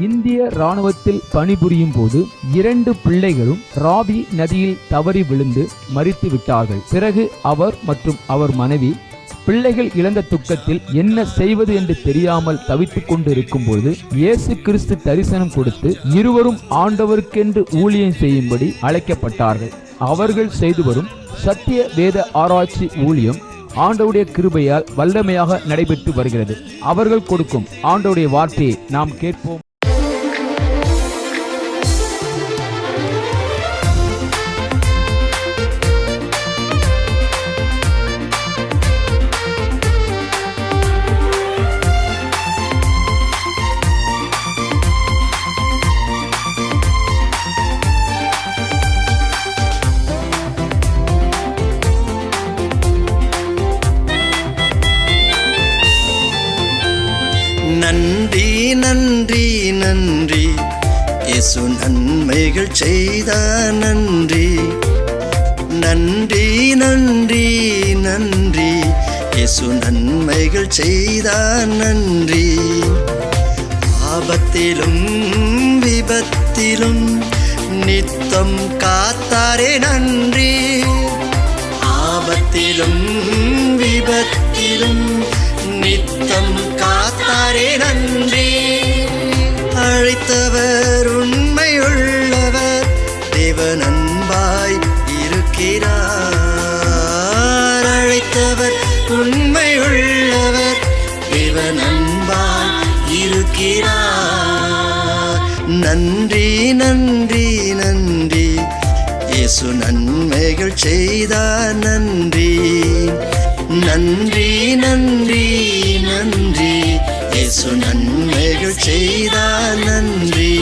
இந்திய இராணுவத்தில் பணிபுரியும் போது 2 பிள்ளைகளும் ராவி நதியில் தவறி விழுந்து மரித்து விட்டார்கள். பிறகு அவர் மற்றும் அவர் மனைவி பிள்ளைகள் இழந்த துக்கத்தில் என்ன செய்வது என்று தெரியாமல் தவித்துக் கொண்டு இருக்கும் பொழுது இயேசு கிறிஸ்து தரிசனம் கொடுத்து இருவரும் ஆண்டவருக்கென்று ஊழியம் செய்யும்படி அழைக்கப்பட்டார்கள். அவர்கள் செய்து வரும் சத்திய வேத ஆராய்ச்சி ஊழியம் ஆண்டவருடைய கிருபையால் வல்லமையாக நடைபெற்று வருகிறது. அவர்கள் கொடுக்கும் ஆண்டவருடைய வார்த்தையை நாம் கேட்போம். நன்றி நன்றி நன்றி இயேசு நன்மைகள் செய்தார். நன்றி நன்றி நன்றி நன்றி இயேசு நன்மைகள் செய்தார். நன்றி ஆபத்திலும் விபத்திலும் நித்தம் காத்தாரே. நன்றி ஆபத்திலும் விபத்திலும் நித்தம் காத்தாரே. நன்றி அழைத்தவர் உண்மையுள்ளவர், தேவன் அன்பாய் இருக்கிறார். அழைத்தவர் உண்மையுள்ளவர், தேவன் அன்பாய் இருக்கிறார். நன்றி நன்றி நன்றி இயேசு நன்மைகள் செய்தார். நன்றி நன்றி நன்றி நன்றி இயேசு நன்மைகள் செய்தார். நன்றி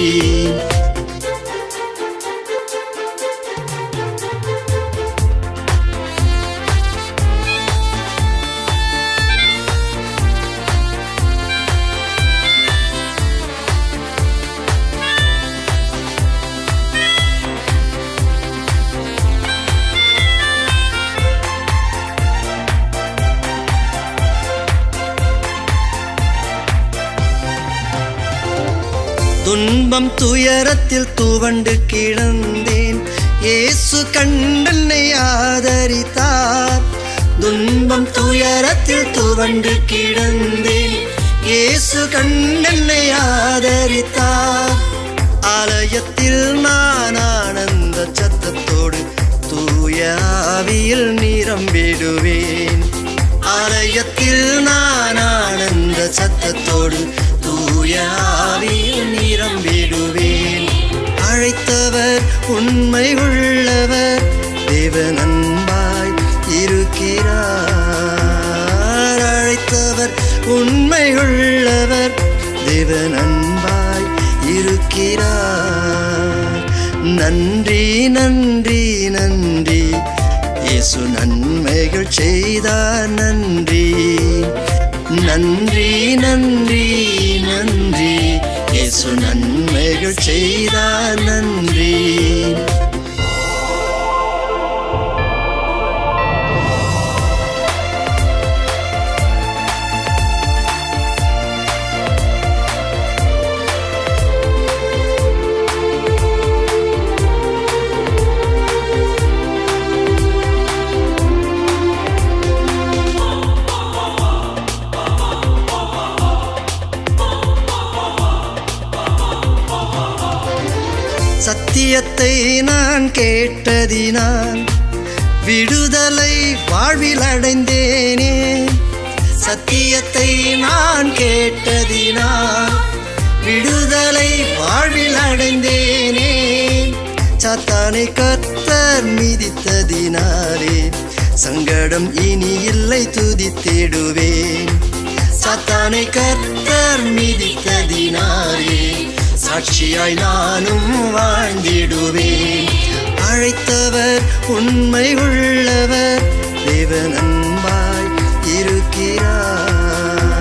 துன்பம் துயரத்தில் துவண்டு கிடந்தேன், இயேசு கண்டென்னை ஆதரித்தார். துன்பம் துயரத்தில் துவண்டு கிடந்தேன், இயேசு கண்டென்னை ஆதரித்தார். ஆலயத்தில் நான் ஆனந்த சத்தத்தோடு தூய ஆவியில் நிரம்பிடுவேன். ஆலயத்தில் நான் ஆனந்த சத்தத்தோடு தூய ஆவியில் நிரம்பிடுவேன். அழைத்தவர் உண்மை உள்ளவர், தேவன் அன்பாய் இருக்கிறார். அழைத்தவர் உண்மை உள்ளவர், தேவன் அன்பாய் இருக்கிறார். நன்றி நன்றி நன்றி இயேசு நன்மைகள் செய்தார். நன்றி நன்றி நன்றி நன்றி இயேசு நன்மைகள் செய்தார். நன்றி சத்தியத்தை நான் கேட்டதினால் விடுதலை வாழ்வில் அடைந்தேனே. சத்தியத்தை நான் கேட்டதினால் விடுதலை வாழ்வில் அடைந்தேனே. சாத்தானை கர்த்தர் மிதித்ததினாலே சங்கடம் இனி இல்லை துதித்திடுவேன். சாத்தானை கர்த்தர் மிதித்ததினாலே சாட்சியாய் நானும் வாழ்ந்திடுவேன். அழைத்தவர் உண்மை உள்ளவர், தேவன் அன்பாய் இருக்கிறார்.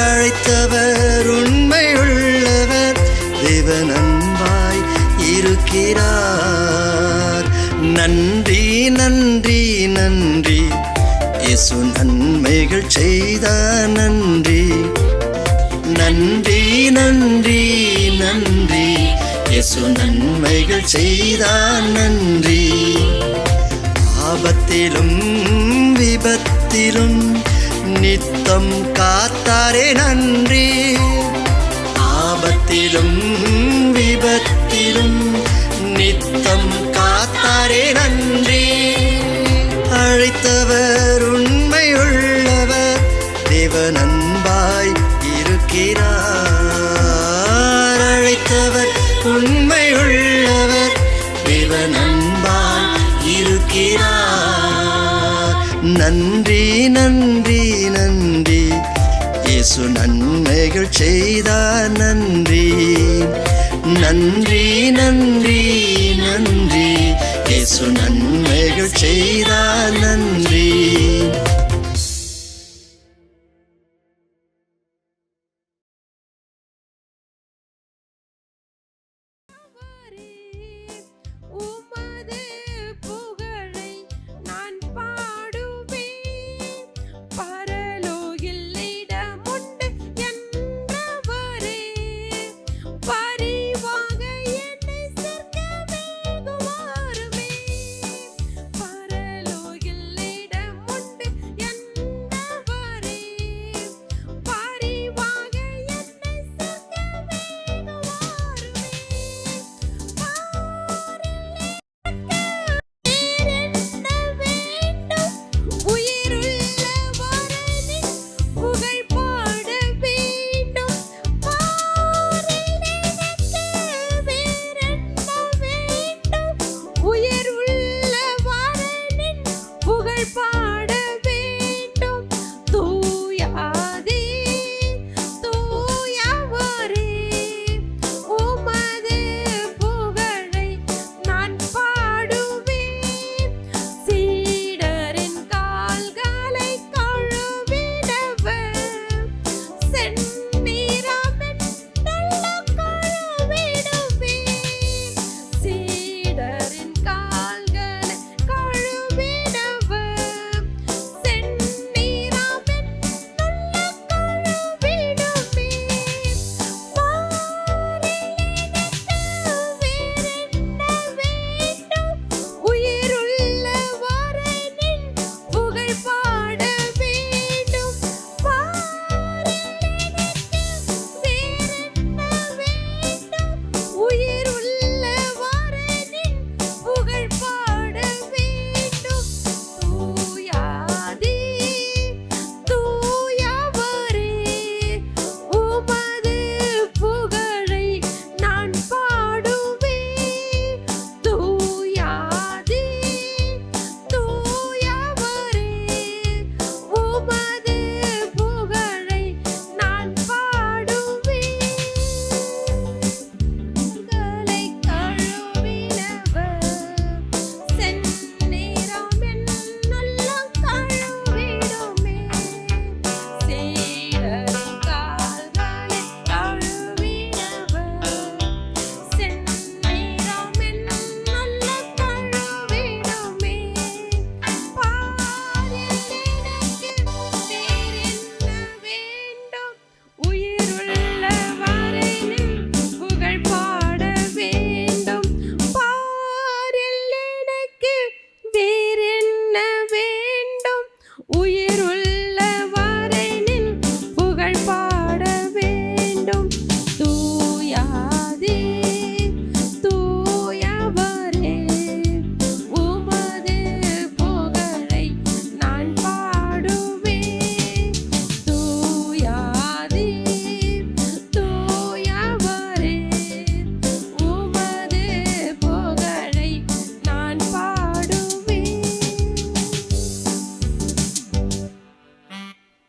அழைத்தவர் உண்மை உள்ளவர், தேவன் அன்பாய் இருக்கிறார். நன்றி நன்றி நன்றி இயேசு நன்மைகள் செய்தார். நன்றி நன்றி நன்றி நன்றி இயேசு நன்மைகள் செய்தார் நன்றி. ஆபத்திலும் விபத்திலும் நித்தம் காத்தாரே நன்றி. ஆபத்திலும் விபத்திலும் நித்தம் காத்தாரே நன்றி. அழைத்தவர் உண்மை உள்ளவர், தேவன் அன்பாய் இருக்கிறார். அழைத்தவர் உண்மை உள்ளவர், தேவன் அன்பாய் இருக்கிறார். நன்றி நன்றி நன்றி இயேசு நன்மைகள் செய்தார் நன்றி. நன்றி நன்றி நன்றி இயேசு நன்மைகள் செய்தார் நன்றி.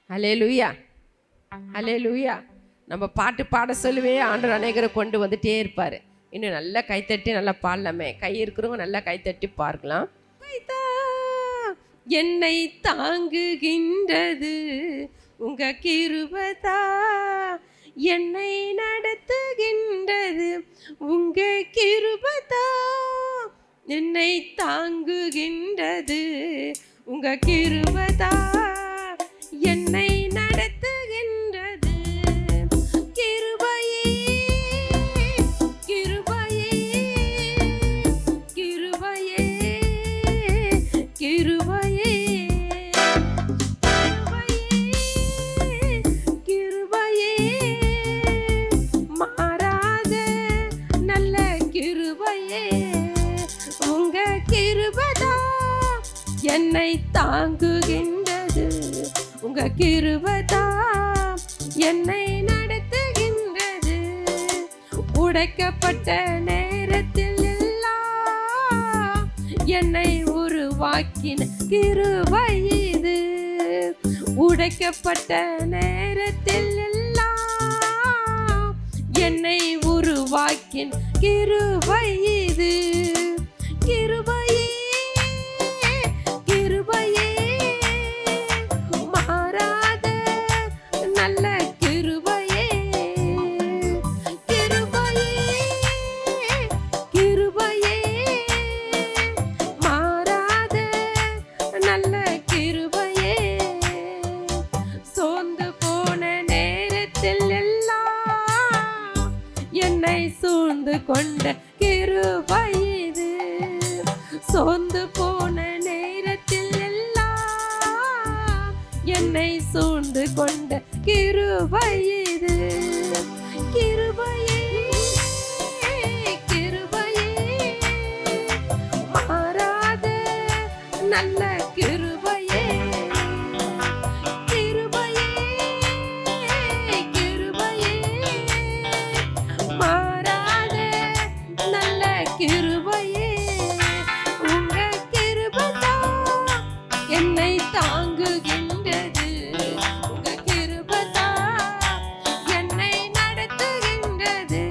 ஹல்லேலூயா, ஹல்லேலூயா. நம்ம பாட்டு பாட சொல்லுவே ஆண்டவர் அநேகரை கொண்டு வந்துட்டே இருப்பார். இன்னும் நல்லா கைத்தட்டி நல்லா பாடலாமே. கை இருக்கிறவங்க நல்லா கைத்தட்டி பார்க்கலாம். என்னை தாங்குகின்றது உங்க கிருபைதா, என்னை நடத்துகின்றது உங்க கிருபைதா, என்னை தாங்குகின்றது உங்க கிருபைதா, என்னை நடத்துகின்றது உங்க கிருபைதான் என்னை நடத்துகின்றது. உடைக்கப்பட்ட நேரத்தில் எல்லாம் என்னை உருவாக்கின கிருபை இது. உடைக்கப்பட்ட நேரத்தில் எல்லாம் என்னை உருவாக்கின கிருபை இது. கிருபையே கிருபையே மாறாத நல்ல கிருபையே. கிருபையே கிருபையே மாறாத நல்ல கிருபையே. சோர்ந்து போன நேரத்தில் எல்லாம் என்னை சூழ்ந்து கொண்ட கிருபை இது. சோர்ந்து போன நேரத்தில் எல்லாம் என்னை சூழ்ந்து கொண்ட கிருபை இது. கிருபையே கிருபையே மாறாத நல்ல கிருபையே. கிருபையே கிருபையே மாறாத நல்ல கிருபையே. உங்க கிருபைதான் என்னை தாங்குகின்றது. உங்க கிருபைதான் என்னை நடத்துகின்றது.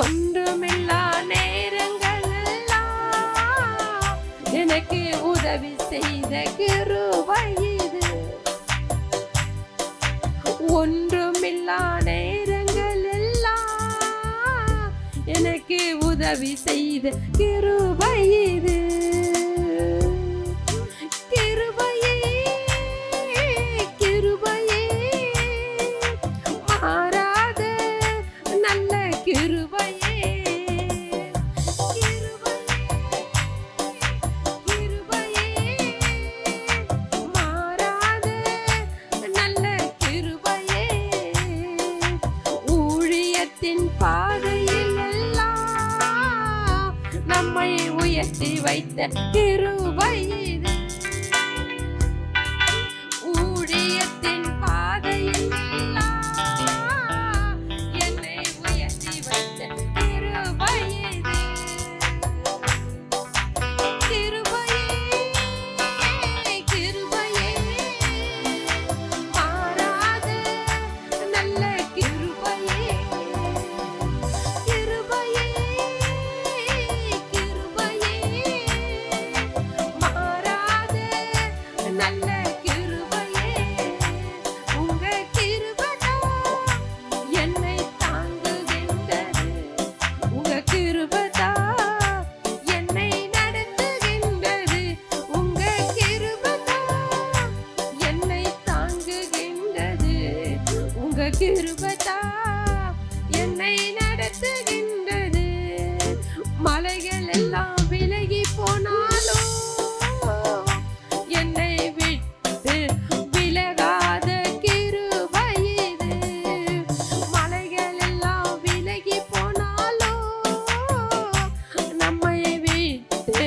ஒன்றுமில்லா நேரங்கள் எல்லாம் எனக்கு உதவி செய்த கிருபை இது. ஒன்றுமில்லா நேரங்கள் எல்லாம் எனக்கு உதவி செய்த கிருபை இது. கிருபையே கிருபையே மாறாத நல்ல கிருபையே. கிருபையே கிருபையே மாறாத நல்ல கிருபையே. ஊழியத்தின் பாதையில் எல்லாம் நம்மை உயர்த்தி வைத்த கிருபை இது. ஊழியத்தின் பாதையில் எல்லாம் என்னை உயர்த்தி வைத்த கிருபை இது. கிருபையே கிருபையே மாறாத நல்ல கிருபையே. கிருபையே கிருபையே மாறாத நல்ல கிருபையே. உங்க கிருபைதான் என்னை தாங்குகின்றது. உங்க கிருபைதான் என்னை நடத்துகின்றது. உங்க கிருபைதான் என்னை தாங்குகின்றது. உங்க கிருபைதான் என்னை நடத்துகின்றது. மலைகள் எல்லாம் விலகி போனாலும் என்னை விட்டு விலகாத கிருபை இது. மலைகள் எல்லாம் விலகி போனாலும் நம்மை விட்டு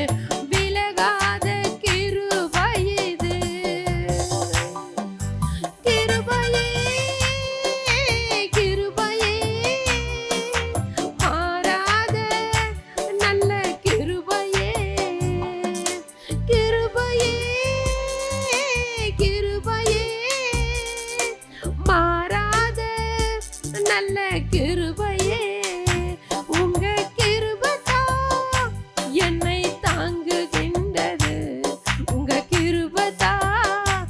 விலகாத கிருபை இது. கிருபையே கிருபையே மாறாத நல்ல கிருபையே. கிருபையே கிருபையே மாறாத நல்ல கிருபையே. உங்க கிருபைதான் என்னை தாங்குகின்றது. உங்க கிருபைதான்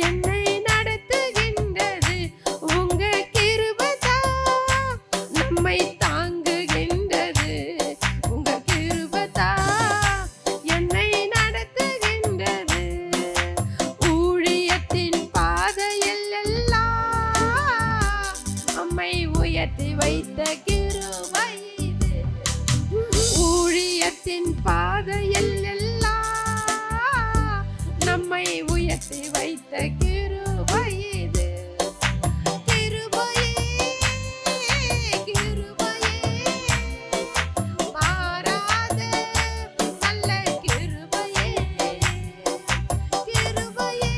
என்னை நடத்துகின்றது. உங்க கிருபைதான் நம்மை தாங்குகின்றது. உங்க கிருபைதான் என்னை நடத்துகின்றது. ஊழியத்தின் பாதையில் எல்லாம் நம்மை உயர்த்தி வைத்த கிருபை இது. ஊழியத்தின் பாதையில் எல்லாம் நம்மை உயர்த்தி வைத்த கிருபை இது. கிருபையே கிருபையே மாறாத நல்ல கிருபையே. கிருபையே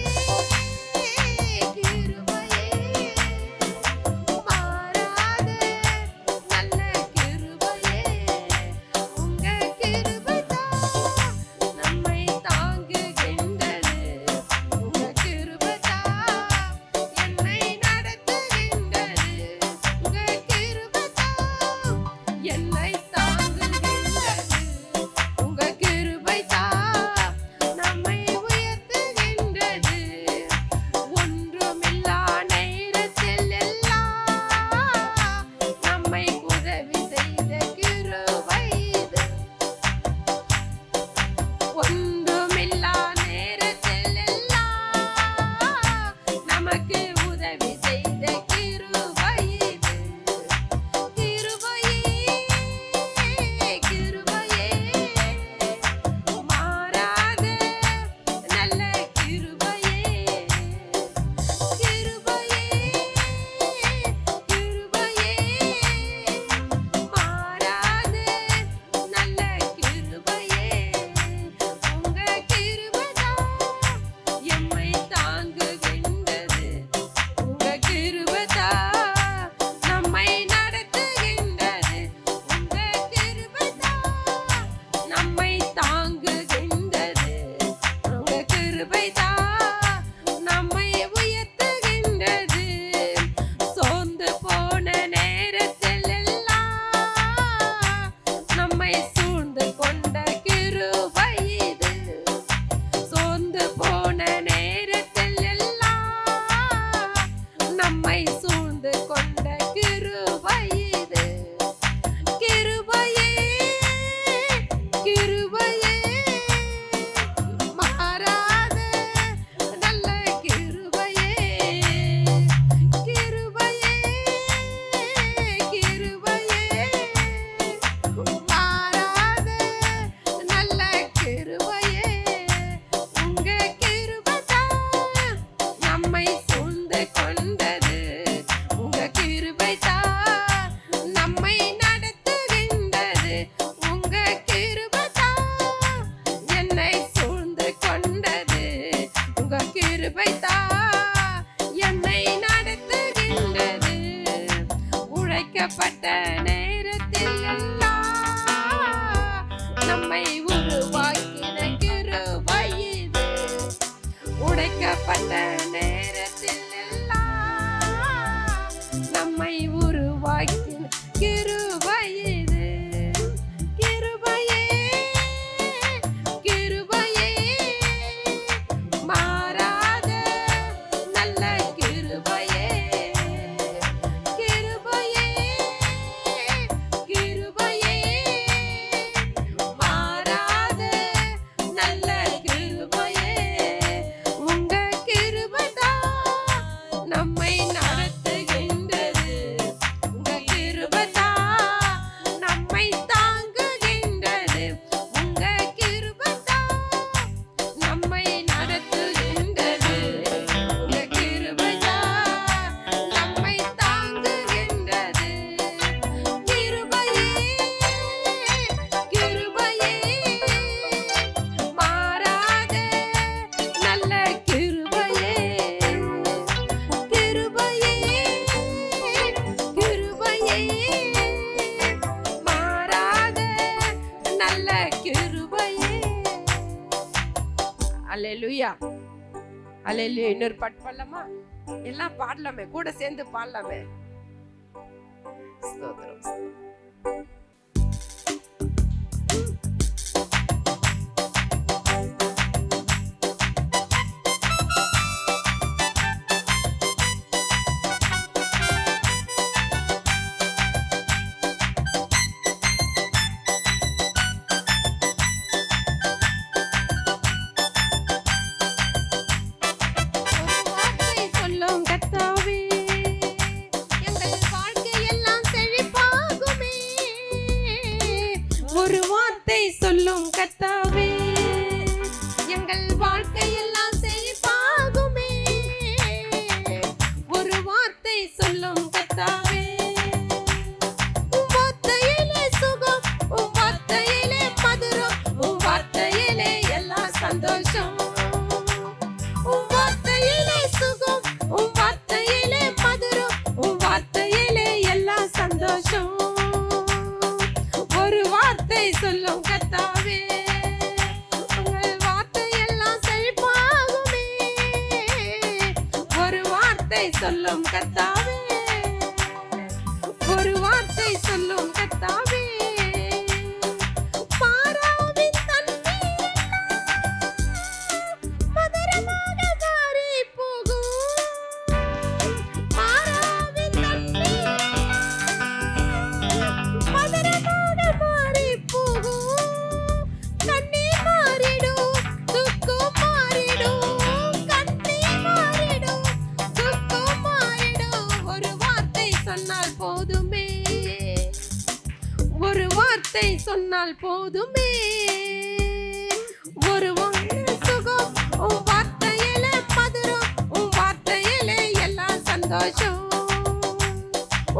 கிருபைதான் என்னை நடத்துகின்றது. உழைக்கப்பட்ட நேரத்தில் எல்லாம் நம்மை உருவாக்கின கிருபை இது. உடைக்கப்பட்ட நேரத்தில் எல்லாம் நம்மை உருவாக்கின கிருபை இது. கிருபையே கிருபையே மாறாத நல்ல கிருபையே. கிருபையே கிருபையே மாறாத நல்ல கிருபையே. உங்க கிருபைதான் நம்மை நடத்துகின்றது. உங்க கிருபைதான் நம்மை தாங்குகின்றது. உங்க கிருபைதான் நம்மை நடத்துகின்றது. உங்க கிருபைதான் நம்மை தாங்குகின்றது. கிருபையே கிருபையே மாறாத நல்ல கிருபையே. கிருபையே கிருபையே மாறாத நல்ல கிருபையே. அல்லேலூயா அல்லேலூயா. இன்னொரு பாட்டு பாடலாமா? எல்லாம் பாடலாமே, கூட சேர்ந்து பாடலாமே. ஸ்தோத்திரம் சொல்லும் கர்த்தாவே, எங்கள் வாழ்க்கையெல்லாம் செழிப்பாகுமே. ஒரு வார்த்தை சொல்லும் கர்த்தாவே, எங்கள் வாழ்க்கையெல்லாம் செழிப்பாகுமே. ஒரு வார்த்தை சொல்லும் கர்த்தாவே, உம் வார்த்தையிலே சுகம், உம் வார்த்தையிலே மதுரம், உம் வார்த்தையிலே எல்லாம் சந்தோஷம். உம் வார்த்தையிலே சுகம், உம் வார்த்தையிலே மதுரம், உம் வார்த்தையிலே எல்லாம் சந்தோஷம். ஒரு வார்த்தை சொல்லும் கர்த்தாவே, உங்கள் வார்த்தையெல்லாம் செழிப்பாகுமே. ஒரு வார்த்தை சொல்லும் கர்த்தாவே, ஒரு வார்த்தை சொல்லும் கர்த்தாவே. மாறாவின் தண்ணீர் மதுரமாக மாறி போகும். மாறாவின் தண்ணீர் மதுரமாக மாறி போகும். கண்ணீர் மாறிடும், துக்கம் மாறிடும். கண்ணீர் மாறிடும், துக்கம் மாறிடும். ஒரு வார்த்தை சொன்னால் போதுமே. ஒரு வார்த்தை சொன்னால் போதுமே. ஒரு வார்த்தை சுகம், உன் வார்த்தையிலே மதுரம், உன் வார்த்தையிலே எல்லாம் சந்தோஷம்.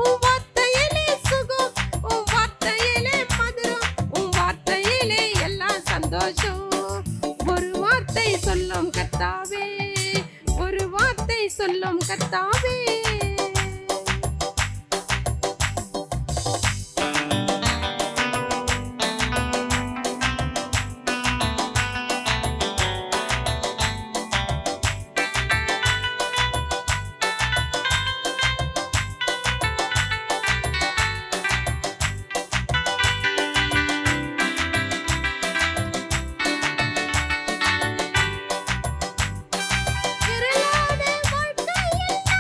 உன் வார்த்தையிலே சுகம், உன் வார்த்தையிலே மதுரம், உன் வார்த்தையிலே எல்லாம் சந்தோஷம். ஒரு வார்த்தை சொல்லும் கர்த்தாவே, ஒரு வார்த்தை சொல்லும் கர்த்தாவே. இருளான வாழ்க்கையெல்லாம்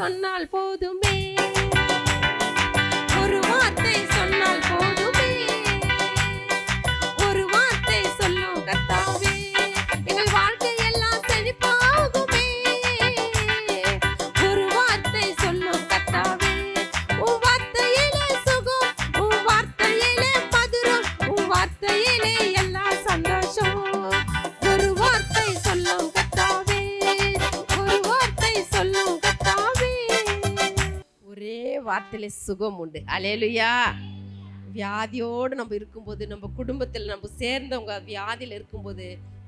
சொன்னால் போதுமே, ஒரு வார்த்தை சொன்னால் போதுமே, ஒரு வார்த்தை சொல்லும் கர்த்தாவே, எங்கள் வாழ்க்கை எல்லாம் செழிப்பாகுமே. ஒரு வார்த்தை சொல்லும் கர்த்தாவே, உன் வார்த்தையிலே சுகம், உன் வார்த்தையிலே மதுரம், உன் வார்த்தையிலே எல்லாம் சந்தோஷம். ஒரு வார்த்தை சொல்லும் கர்த்தாவே, ஒரு வார்த்தை சொல்லும் கர்த்தாவே. ஒரே வார்த்தையில சுகம் உண்டு. அல்லேலூயா. வியாதியோடு நம்ம இருக்கும்போது, நம்ம குடும்பத்தில் நம்ம சேர்ந்தவங்க வியாதியில் இருக்கும்போது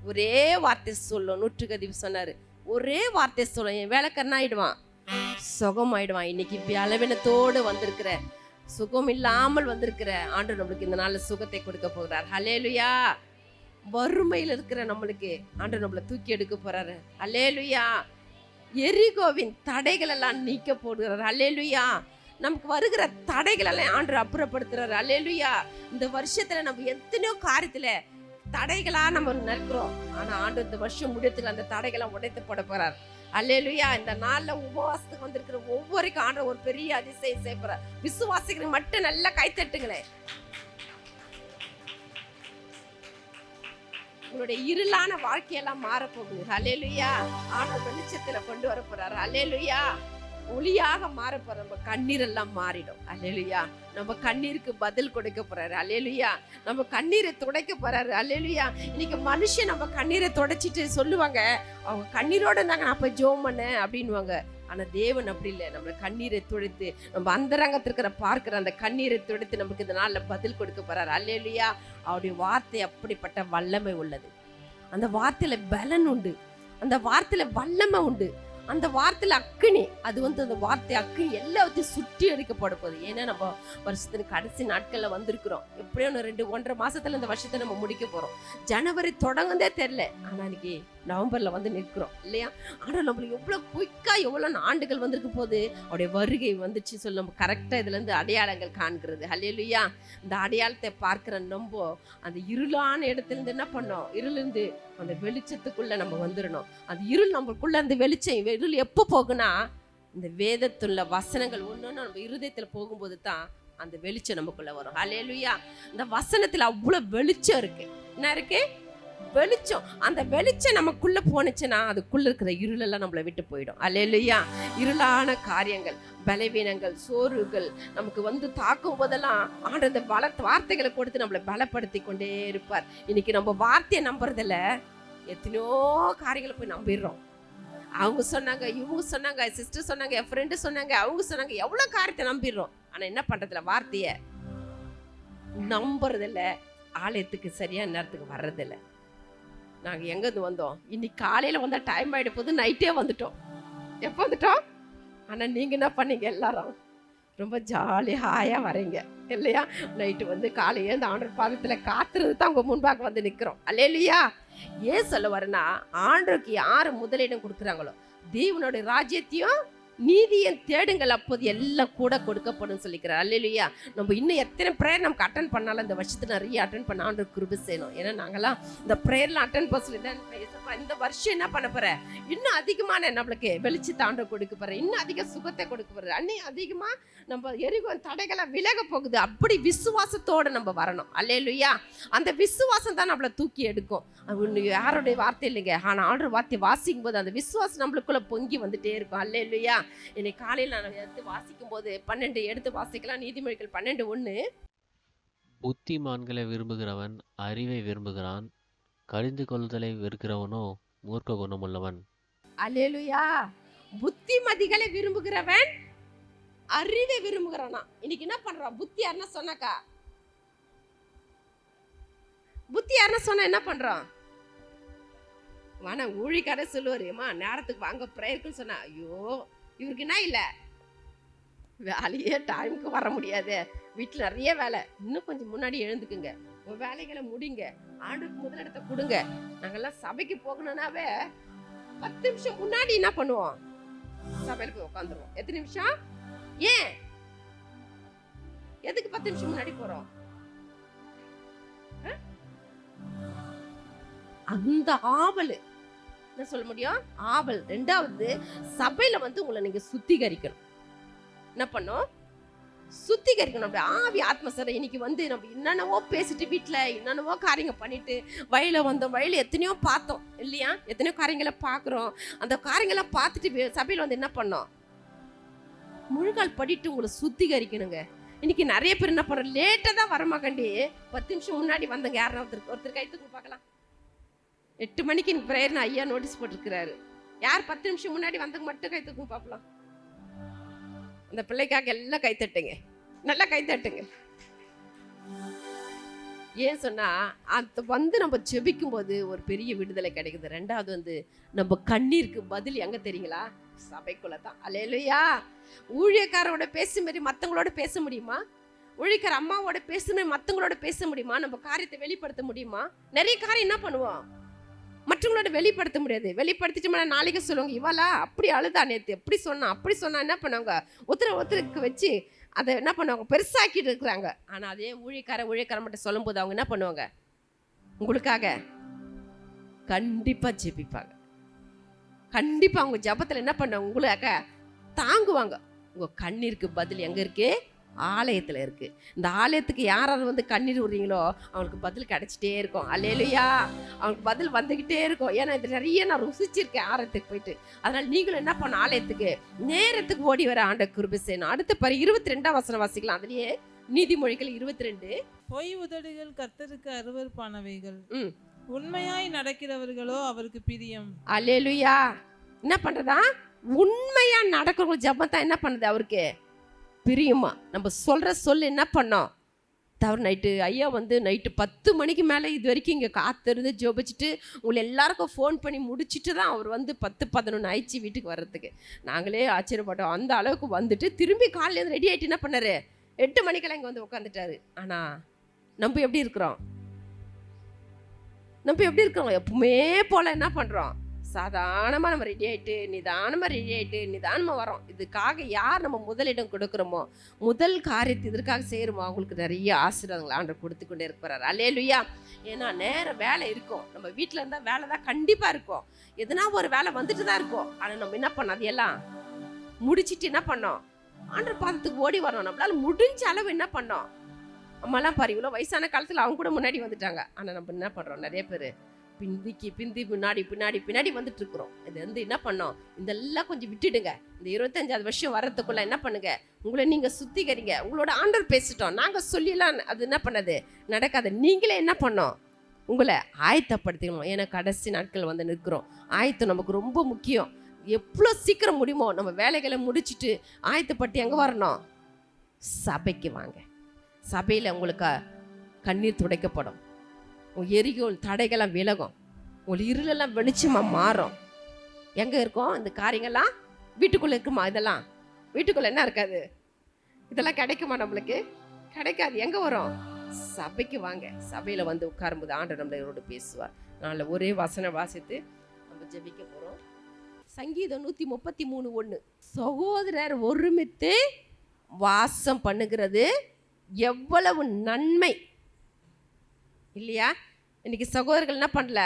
ஒரே வார்த்தை சொல்லும். நூற்றுக்கதிவு சொன்னாரு, ஒரே வார்த்தை சொல்லும், என் வேலைக்காரன் ஆயிடுவான், சுகம் ஆயிடுவான். இன்னைக்கு பலவீனத்தோடு வந்திருக்கிற, சுகம் இல்லாமல் வந்திருக்கிற ஆண்டவர் நம்மளுக்கு இந்த நாள்ல சுகத்தை கொடுக்க போகிறார். ஹல்லேலூயா. வறுமையில் இருக்கிற நம்மளுக்கு ஆண்டவர் நம்மளை தூக்கி எடுக்க போறாரு. ஹல்லேலூயா. எரிகோவின் தடைகள் எல்லாம் நீக்க போடுகிறார். ஹல்லேலூயா. நமக்கு வருகிற தடைகள் எல்லாம் ஆண்டவர் அப்புறப்படுத்துறாரு. அல்லேலூயா. இந்த வருஷத்துல நம்ம எத்தனையோ காரியத்துல தடைகளா நம்ம நிற்கிறோம். ஆனா ஆண்டவர் இந்த வருஷம் முடியத்துல அந்த தடைகளை உடைத்து போட போறார். அல்லேலூயா. இந்த நாள்ல உபவாசத்துக்கு வந்திருக்கிற ஒவ்வொருக்கும் ஆண்டவர் ஒரு பெரிய அதிசயம் செய்ய போறார். விசுவாசிகள் மட்டும் நல்லா கைத்தட்டுங்களேன். உங்களுடைய இருளான வாழ்க்கையெல்லாம் மாறப்போகுது. அல்லேலூயா. ஆண்டவர் வெளிச்சத்துல கொண்டு வர போறாரு. அல்லேலூயா. ஒளியாக மாற போற நம்ம கண்ணீர் எல்லாம் மாறிடும். அல்லேலூயா. நம்ம கண்ணீருக்கு பதில் கொடுக்க போறாரு. அல்லேலூயா. நம்ம கண்ணீரை துடைக்க போறாரு. அல்லேலூயா. இன்னைக்கு மனுஷன் நம்ம கண்ணீரை துடைச்சிட்டு சொல்லுவாங்க, அவங்க கண்ணீரோட இருந்தாங்க, நான் போய் ஜெபம் பண்ணேன் அப்படின்வாங்க. ஆனா தேவன் அப்படி இல்லை. நம்ம கண்ணீரை துடைத்து, நம்ம அந்தரங்கத்திற்கிற பார்க்கிற அந்த கண்ணீரை துடைத்து நமக்கு இந்த நாள்ல பதில் கொடுக்க போறாரு. அல்லேலூயா. அவருடைய வார்த்தை அப்படிப்பட்ட வல்லமை உள்ளது. அந்த வார்த்தையில பலன் உண்டு, அந்த வார்த்தையில வல்லமை உண்டு, அந்த வார்த்தையில அக்கினி. அது அந்த வார்த்தை அக்கினி எல்லாத்தையும் சுற்றி அடிக்கப்பட போகுது. ஏன்னா நம்ம வருஷத்துக்கு கடைசி நாட்கள்ல வந்திருக்கிறோம். எப்படியும் 1.5 மாசத்துல இந்த வருஷத்தை நம்ம முடிக்க போறோம். ஜனவரி தொடங்குதே தெரியல, ஆனா இன்னைக்கு நவம்பர்ல வந்து நிற்கிறோம் இல்லையா? ஆனா நம்மளுக்கு எவ்வளவு குயிக்கா எவ்வளவு ஆண்டுகள் வந்திருக்க போது அவருடைய வருகை வந்துச்சு சொல்லி நம்ம கரெக்டா இதுல இருந்து அடையாளங்கள் காண்கிறது. அல்லேலூயா. இந்த அடையாளத்தை பார்க்கிற நம்ம அந்த இருளான இடத்துல இருந்து என்ன பண்ணோம், இருளிருந்து அந்த வெளிச்சத்துக்குள்ள நம்ம வந்துடணும். அந்த இருள் நம்மளுக்குள்ள அந்த வெளிச்சம், இருள் எப்போ போகுனா இந்த வேதத்துள்ள வசனங்கள் ஒன்னொன்னு நம்ம இருதயத்துல போகும்போது தான் அந்த வெளிச்சம் நமக்குள்ள வரும். அல்லேலூயா. இந்த வசனத்துல அவ்வளவு வெளிச்சம் இருக்கு. என்ன இருக்கு? வெளிச்சம். அந்த வெளிச்சம் நமக்குள்ள போனுச்சுன்னா அதுக்குள்ள இருக்கிற இருள் எல்லாம் நம்மளை விட்டு போயிடும். அல்லேலூயா. இருளான காரியங்கள், பலவீனங்கள், சோர்வுகள் நமக்கு வந்து தாக்கும் போதெல்லாம் ஆண்டவர் இந்த வார்த்தைகளை கொடுத்து நம்மளை பலப்படுத்தி கொண்டே இருப்பார். இன்னைக்கு நம்ம வார்த்தையை நம்புறதில்ல, எத்தனையோ காரியங்களை போய் நம்பிடுறோம். அவங்க சொன்னாங்க, இவங்க சொன்னாங்க, சிஸ்டர் சொன்னாங்க, என் ஃப்ரெண்டு சொன்னாங்க, அவங்க சொன்னாங்க, எவ்வளவு காரியத்தை நம்பிடுறோம். ஆனா என்ன பண்றதில்ல, வார்த்தைய நம்புறதில்ல, ஆலயத்துக்கு சரியான நேரத்துக்கு வர்றதில்ல. நாங்க எங்கேருந்து வந்தோம், இன்னைக்கு காலையில வந்தா டைம் ஆயிட போது, நைட்டே வந்துட்டோம். எப்போ வந்துட்டோம்? ஆனா நீங்க என்ன பண்ணீங்க, எல்லாரும் ரொம்ப ஜாலியா ஹாயா வரீங்க இல்லையா? நைட்டு வந்து காலையே இந்த ஆண்டவர் பாதத்துல காத்துறது தான் உங்க முன்பாக வந்து நிக்கிறோம். அல்லேலூயா. ஏன் சொல்ல வரேன்னா, ஆண்டவருக்கு யாரு முதலிடம் கொடுக்குறாங்களோ தேவனுடைய ராஜ்யத்தையும் நீதியை தேடுங்கள், அப்போது எல்லாம் கூட கொடுக்கப்படும் சொல்லிக்கிறார். அல்லேலூயா. நம்ம இன்னும் எத்தனை ப்ரேயர் நமக்கு அட்டன் பண்ணாலும் இந்த வருஷத்துல நிறைய அட்டன் பண்ண ஆண்டவர் கிருபை செய்யணும். ஏன்னா நாங்கெல்லாம் இந்த ப்ரேயர்லாம் அட்டன் பண்ண சொல்லி தான் இந்த வருஷம் என்ன பண்ண போற, இன்னும் அதிகமான நம்மளுக்கு வெளிச்சத்தை ஆண்டவர் கொடுக்க போற, இன்னும் அதிக சுகத்தை கொடுக்க போறது, அன்னையும் அதிகமா நம்ம எரிகோ தடைகளை விலக போகுது. அப்படி விசுவாசத்தோடு நம்ம வரணும். அல்லேலூயா. அந்த விசுவாசம் தான் நம்மளை தூக்கி எடுக்கும். யாருடைய வார்த்தை இல்லைங்க, ஆனா ஆண்டவர் வார்த்தை வாசிக்கும் போது அந்த விசுவாசம் நம்மளுக்குள்ள பொங்கி வந்துட்டே இருக்கும். அல்லேலூயா. இன்னைக்கு காலையில் நான் எடுத்து வாசிக்கும் போது 12 எடுத்து வாசிக்கலாம். நீதிமொழிகள் 12:1. புத்திமான்களை விரும்புகிறவன் அறிவை விரும்புகிறான், கடிந்து கொள்ளுதலை வெறுக்கிறவனோ மூர்க்க குணமுள்ளவன். அல்லேலூயா. புத்திமதிகளை விரும்புகிறவன் அறிவை விரும்புகிறானா. இன்னைக்கு என்ன பண்றான், புத்தி யாருன்னா சொன்னாக்கா, புத்தி யாருன்னா சொன்னா என்ன பண்றான், வானா ஊழிக்கார சொல்லுவாரு, அம்மா நேரத்துக்கு வாங்க ப்ரேயருக்குன்னு சொன்னா, ஐயோ இவருக்கு என்ன இல்லை, வேலையே டைமுக்கு வர முடியாது, வீட்டில் நிறைய வேலை, இன்னும் கொஞ்சம் முன்னாடி எழுந்துக்குங்க, உங்கள் வேலைகளை முடிங்க, ஆண்டுக்கு முதலிடத்தை கொடுங்க. நாங்கெல்லாம் சபைக்கு போகணும்னாவே 10 நிமிஷம் முன்னாடி என்ன பண்ணுவோம், சபையில் போய் உட்காந்துருவோம். எத்தனை நிமிஷம்? ஏன் எதுக்கு 10 நிமிஷம் முன்னாடி போறோம்? அந்த ஆவல் என்ன சொல்ல முடியும்? ஆவல். ரெண்டாவது, சபையில வந்து உங்களை நீங்க சுத்திகரிக்கணும். என்ன பண்ணும்? சுத்திகரிக்கணும். அப்படி ஆவி ஆத்மசரை இன்னைக்கு வந்து நம்ம என்னென்னவோ பேசிட்டு வீட்டுல என்னென்னவோ காரியங்கள் பண்ணிட்டு வழியில வந்தோம், வழியில எத்தனையோ பார்த்தோம் இல்லையா? எத்தனையோ காரியங்களை பார்க்குறோம். அந்த காரியங்களை பார்த்துட்டு சபையில வந்து என்ன பண்ணோம்? முழுகால் படிட்டு உங்களை சுத்திகரிக்கணுங்க. இன்னைக்கு நிறைய பேர் என்ன பண்றோம்? லேட்டா தான் வரமாக்கண்டி 10 நிமிஷம் முன்னாடி வந்தங்க. யாரும் ஒருத்தர் கைத்துக்கு பார்க்கலாம். 8 மணிக்கு பிரேயர்னு ஐயா நோட்டீஸ் போட்டிருக்கிறாரு. யார் 10 நிமிஷம் முன்னாடி வந்தவங்க மட்டும் கைத்துக்கும் பார்க்கலாம். அந்த பிள்ளைக்காக எல்லாம் கைத்தட்டுங்க, நல்லா கைத்தட்டுங்க. ஏன் சொன்னா அது வந்து நம்ம ஜெபிக்கும் போது ஒரு பெரிய விடுதலை கிடைக்குது. ரெண்டாவது வந்து நம்ம கண்ணீருக்கு பதில் எங்க தெரியுங்களா? சபைக்குள்ள தான். அல்லேலூயா. ஊழியக்காரோட பேசும் மாதிரி மற்றவங்களோட பேச முடியுமா? ஊழியக்கார அம்மாவோட பேசுமே மற்றவங்களோட பேச முடியுமா? நம்ம காரியத்தை வெளிப்படுத்த முடியுமா? நிறைய காரியம் என்ன பண்ணுவோம்? மற்றவங்களோட வெளிப்படுத்த முடியாது. வெளிப்படுத்திட்டோம்னா நாளைக்கு சொல்லுவாங்க, இவளா அப்படி அழுதா, நேற்று எப்படி சொன்னா என்ன பண்ணுவாங்க? ஒருத்தருக்கு வச்சு அதை என்ன பண்ணுவாங்க? பெருசாக்கிட்டு இருக்கிறாங்க. ஆனால் அதே ஊழியக்கார மட்டும் சொல்லும் போது அவங்க என்ன பண்ணுவாங்க? உங்களுக்காக கண்டிப்பாக ஜெபிப்பாங்க. கண்டிப்பாக அவங்க ஜபத்தில் என்ன பண்ணுவாங்க? உங்களுக்காக தாங்குவாங்க. உங்கள் கண்ணீருக்கு பதில் எங்கே இருக்கு? ஆலயத்தில் இருக்கு. இந்த ஆலயத்துக்கு யாராவது வந்து கண்ணீர் விடுறீங்களோ அவங்களுக்கு பதில் கிடைச்சிட்டே இருக்கும். அல்லேலூயா. அவங்களுக்கு பதில் வந்துக்கிட்டே இருக்கும். ஏன்னா இது நிறைய நான் ருசிச்சிருக்கேன் ஆலயத்துக்கு போயிட்டு. அதனால நீங்களும் என்ன பண்ண? ஆலயத்துக்கு நேரத்துக்கு ஓடி வர ஆண்டவர் கிருபை செய்யணும். அடுத்து 22ஆம் வசனம் வாசிக்கலாம். அதுலயே நீதிமொழிகள் 22. பொய் உதடுகள் கர்த்தருக்கு அருவருப்பானவைகள், உண்மையாய் நடக்கிறவர்களோ அவருக்கு பிரியம். அல்லேலூயா. என்ன பண்றதா? உண்மையா நடக்கிறவங்க ஜபத்தான் என்ன பண்ணுது? அவருக்கு பிரியுமா? நம்ம சொல்ற சொல்லு என்ன பண்ணோம்? தவிர நைட்டு ஐயா வந்து நைட்டு 10 மணிக்கு மேலே இது வரைக்கும் இங்கே காத்திருந்து ஜோபிச்சுட்டு உங்களை எல்லாருக்கும் ஃபோன் பண்ணி முடிச்சுட்டு தான் அவர் வந்து 10-11 ஆயிடுச்சு வீட்டுக்கு வர்றதுக்கு. நாங்களே ஆச்சரியப்பட்டோம். அந்த அளவுக்கு வந்துட்டு திரும்பி காலையில் ரெடி ஆகிட்டு என்ன பண்ணாரு? 8 மணிக்கெல்லாம் இங்கே வந்து உட்காந்துட்டாரு. ஆனால் நம்ம எப்படி இருக்கிறோம்? எப்பவுமே போல் என்ன பண்ணுறோம்? சாதாரணமாக நம்ம ரெடி ஆகிட்டு நிதானமாக வரோம். இதுக்காக யார் நம்ம முதலிடம் கொடுக்குறோமோ, முதல் காரியத்தை இதற்காக செய்கிறோமோ அவங்களுக்கு நிறைய ஆசீர்வாதங்கள் ஆண்டவர் கொடுத்து கொண்டே இருக்கிறார். அல்லேலூயா. ஏன்னா நேரம் வேலை இருக்கும். நம்ம வீட்டில் இருந்தால் வேலை தான் கண்டிப்பாக இருக்கும். எதுனா ஒரு வேலை வந்துட்டு தான் இருக்கும். ஆனால் நம்ம என்ன பண்ணோம்? அதையெல்லாம் முடிச்சுட்டு என்ன பண்ணோம்? ஆண்டவர் பாதத்துக்கு ஓடி வரணும். நம்மளால முடிஞ்ச அளவு என்ன பண்ணோம்? அம்மாலாம் பாரு, இவ்வளோ வயசான காலத்தில் அவங்க கூட முன்னாடி வந்துட்டாங்க. ஆனால் நம்ம என்ன பண்ணுறோம்? நிறைய பேர் பிந்தி பின்னாடி வந்துட்டு இருக்கிறோம். இது வந்து என்ன பண்ணோம்? இதெல்லாம் கொஞ்சம் விட்டுடுங்க. இந்த 25வது வருஷம் வர்றதுக்குள்ள என்ன பண்ணுங்க? உங்களை நீங்க சுத்திகரிங்க. உங்களோட ஆண்டவர் பேசிட்டோம், நாங்க சொல்லிடலாம், அது என்ன பண்ணது? நடக்காது. நீங்களே என்ன பண்ணோம்? உங்களை ஆயத்தப்படுத்திக்கணும். ஏன்னா கடைசி நாட்கள் வந்து நிற்கிறோம். ஆயத்தம் நமக்கு ரொம்ப முக்கியம். எவ்வளோ சீக்கிரம் முடியுமோ நம்ம வேலைகளை முடிச்சுட்டு ஆயத்தப்பட்டு எங்கே வரணும்? சபைக்கு வாங்க. சபையில் உங்களுக்கு கண்ணீர் துடைக்கப்படும். உங்கள் எரிகோல் தடைகள்லாம் விலகும். உங்கள் இருளெல்லாம் வெளிச்சமாக மாறும். எங்கே இருக்கும் இந்த காரியங்கள்லாம்? வீட்டுக்குள்ளே இருக்குமா? இதெல்லாம் வீட்டுக்குள்ளே என்ன இருக்காது? இதெல்லாம் கிடைக்குமா? நம்மளுக்கு கிடைக்காது. எங்கே வரும்? சபைக்கு வாங்க. சபையில் வந்து உட்காரும்போது ஆண்டவர் நம்மளோட பேசுவார். நாளில் ஒரே வசனம் வாசித்து நம்ம ஜெபிக்க போகிறோம். சங்கீதம் 133:1. சகோதரர் ஒருமித்து வாசம் பண்ணுகிறது எவ்வளவு நன்மை இல்லையா? இன்னைக்கு சகோதரர்கள் என்ன பண்ணல?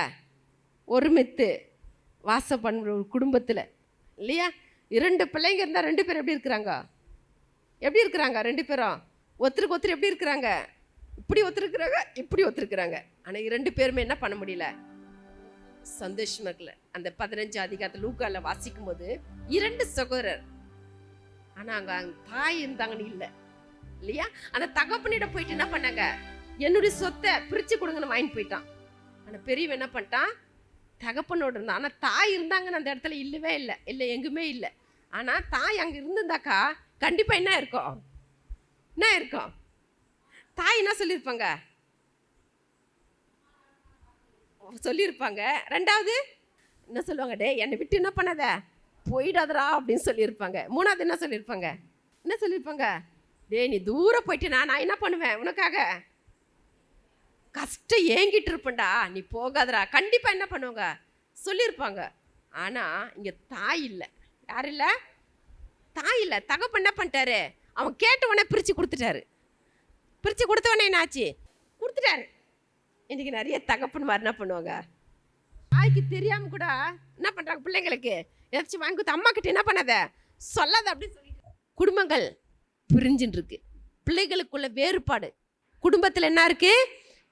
ஒருமித்து வாசம் பண்ணுற ஒரு குடும்பத்தில் இல்லையா? 2 பிள்ளைங்க இருந்தால் 2 பேர் எப்படி இருக்கிறாங்க? 2 பேரும் ஒருத்தருக்கு ஒருத்தர் எப்படி இருக்கிறாங்க? இப்படி ஒருத்தருக்குறாங்க, இப்படி ஒருத்தருக்குறாங்க. ஆனால் 2 பேருமே என்ன பண்ண முடியல? சந்தோஷமா இருக்கல. அந்த 15 அதிகாரத்தில் லூக்கால வாசிக்கும் போது 2 சகோதரர், ஆனால் அங்கே தாய் இருந்தாங்கன்னு இல்லை இல்லையா? அந்த தகப்பனிடம் போயிட்டு என்ன பண்ணாங்க? என்னுடைய சொத்தை பிரித்து கொடுங்கன்னு வாங்கிட்டு போயிட்டான். ஆனால் பெரியவன் என்ன பண்ணிட்டான்? தகப்பனோடு இருந்தான். ஆனால் தாய் இருந்தாங்கன்னு அந்த இடத்துல இல்லை எங்குமே இல்லை. ஆனால் தாய் அங்கே இருந்திருந்தாக்கா கண்டிப்பாக என்ன இருக்கும்? தாய் என்ன சொல்லியிருப்பாங்க. ரெண்டாவது என்ன சொல்லுவாங்க? டே என்னை விட்டு என்ன பண்ணாத, போயிடாதரா அப்படின்னு சொல்லியிருப்பாங்க. மூணாவது என்ன சொல்லியிருப்பாங்க? டே நீ தூரம் போயிட்டு நான் என்ன பண்ணுவேன்? உனக்காக கஷ்டம் ஏங்கிட்டு இருப்பேன்டா, நீ போகாதரா. கண்டிப்பாக என்ன பண்ணுவாங்க? சொல்லியிருப்பாங்க. ஆனால் இங்கே தாய் இல்லை. யார் இல்லை? தாய் இல்லை. தகப்பன் என்ன பண்ணிட்டாரு? அவன் கேட்டவொடனே பிரித்து கொடுத்துட்டாரு. பிரித்து கொடுத்தவொடனே என்னாச்சு? கொடுத்துட்டாரு. இன்றைக்கி நிறைய தகப்பன் மாதிரி என்ன பண்ணுவாங்க? தாய்க்கு தெரியாம கூட என்ன பண்றாங்க பிள்ளைங்களுக்கு ஏதாச்சும் வாங்கி கொடுத்து அம்மா கிட்ட என்ன பண்ணாத சொல்லாத அப்படின்னு சொல்லி குடும்பங்கள் பிரிஞ்சுன்னு இருக்கு. பிள்ளைகளுக்குள்ள வேறுபாடு, குடும்பத்தில் என்ன இருக்கு,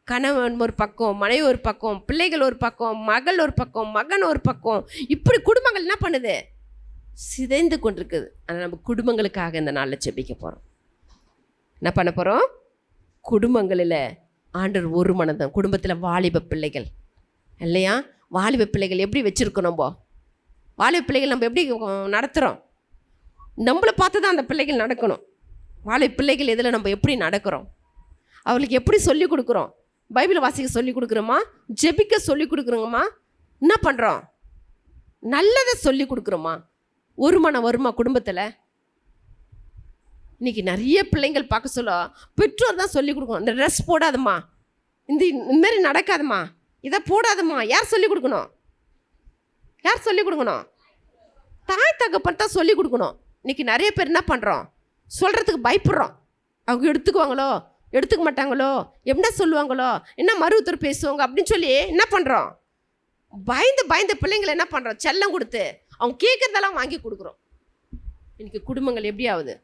கணவன் ஒரு பக்கம், மனைவி ஒரு பக்கம், பிள்ளைகள் ஒரு பக்கம், மகள் ஒரு பக்கம், மகன் ஒரு பக்கம், இப்படி குடும்பங்கள் என்ன பண்ணுது, சிதைந்து கொண்டிருக்குது. ஆனால் நம்ம குடும்பங்களுக்காக இந்த நாளில் ஜெபிக்க போகிறோம். என்ன பண்ண போகிறோம்? குடும்பங்களில் ஆண்டவர் ஒரு மனதான். குடும்பத்தில் வாலிப பிள்ளைகள் இல்லையா, வாலிப பிள்ளைகள் எப்படி வச்சுருக்கோம், நம்ம வாலிப பிள்ளைகள் நம்ம எப்படி நடத்துகிறோம், நம்மளை பார்த்து தான் அந்த பிள்ளைகள் நடக்கணும். வாலிப பிள்ளைகள் இதில் நம்ம எப்படி நடக்கிறோம், அவளுக்கு எப்படி சொல்லிக் கொடுக்குறோம், பைபிள் வாசிக்க சொல்லிக் கொடுக்குறோமா, ஜெபிக்க சொல்லிக் கொடுக்குறோங்கம்மா, என்ன பண்ணுறோம், நல்லதை சொல்லிக் கொடுக்குறோமா, ஒரு மனம் வருமா குடும்பத்தில்? இன்றைக்கி நிறைய பிள்ளைங்கள் பார்க்க சொல்ல பெற்றோர் தான் சொல்லிக் கொடுக்கணும். இந்த ட்ரெஸ் போடாதம்மா, இந்தமாரி நடக்காதம்மா, இதை போடாதம்மா. யார் சொல்லிக் கொடுக்கணும்? யார் சொல்லிக் கொடுக்கணும்? தாய் தகப்பன் தான் சொல்லிக் கொடுக்கணும். இன்றைக்கி நிறைய பேர் என்ன பண்ணுறோம், சொல்கிறதுக்கு பயப்படுறோம். அவங்க எடுத்துக்குவாங்களோ எடுத்துக்க மாட்டாங்களோ, என்ன சொல்லுவாங்களோ, என்ன மருத்துவர் பேசுவாங்க அப்படின்னு சொல்லி என்ன பண்ணுறோம், பயந்து பயந்து பிள்ளைங்களை என்ன பண்ணுறோம், செல்லம் கொடுத்து அவங்க கேட்குறதெல்லாம் வாங்கி கொடுக்குறோம். இன்றைக்கி குடும்பங்கள் எப்படி ஆகுது?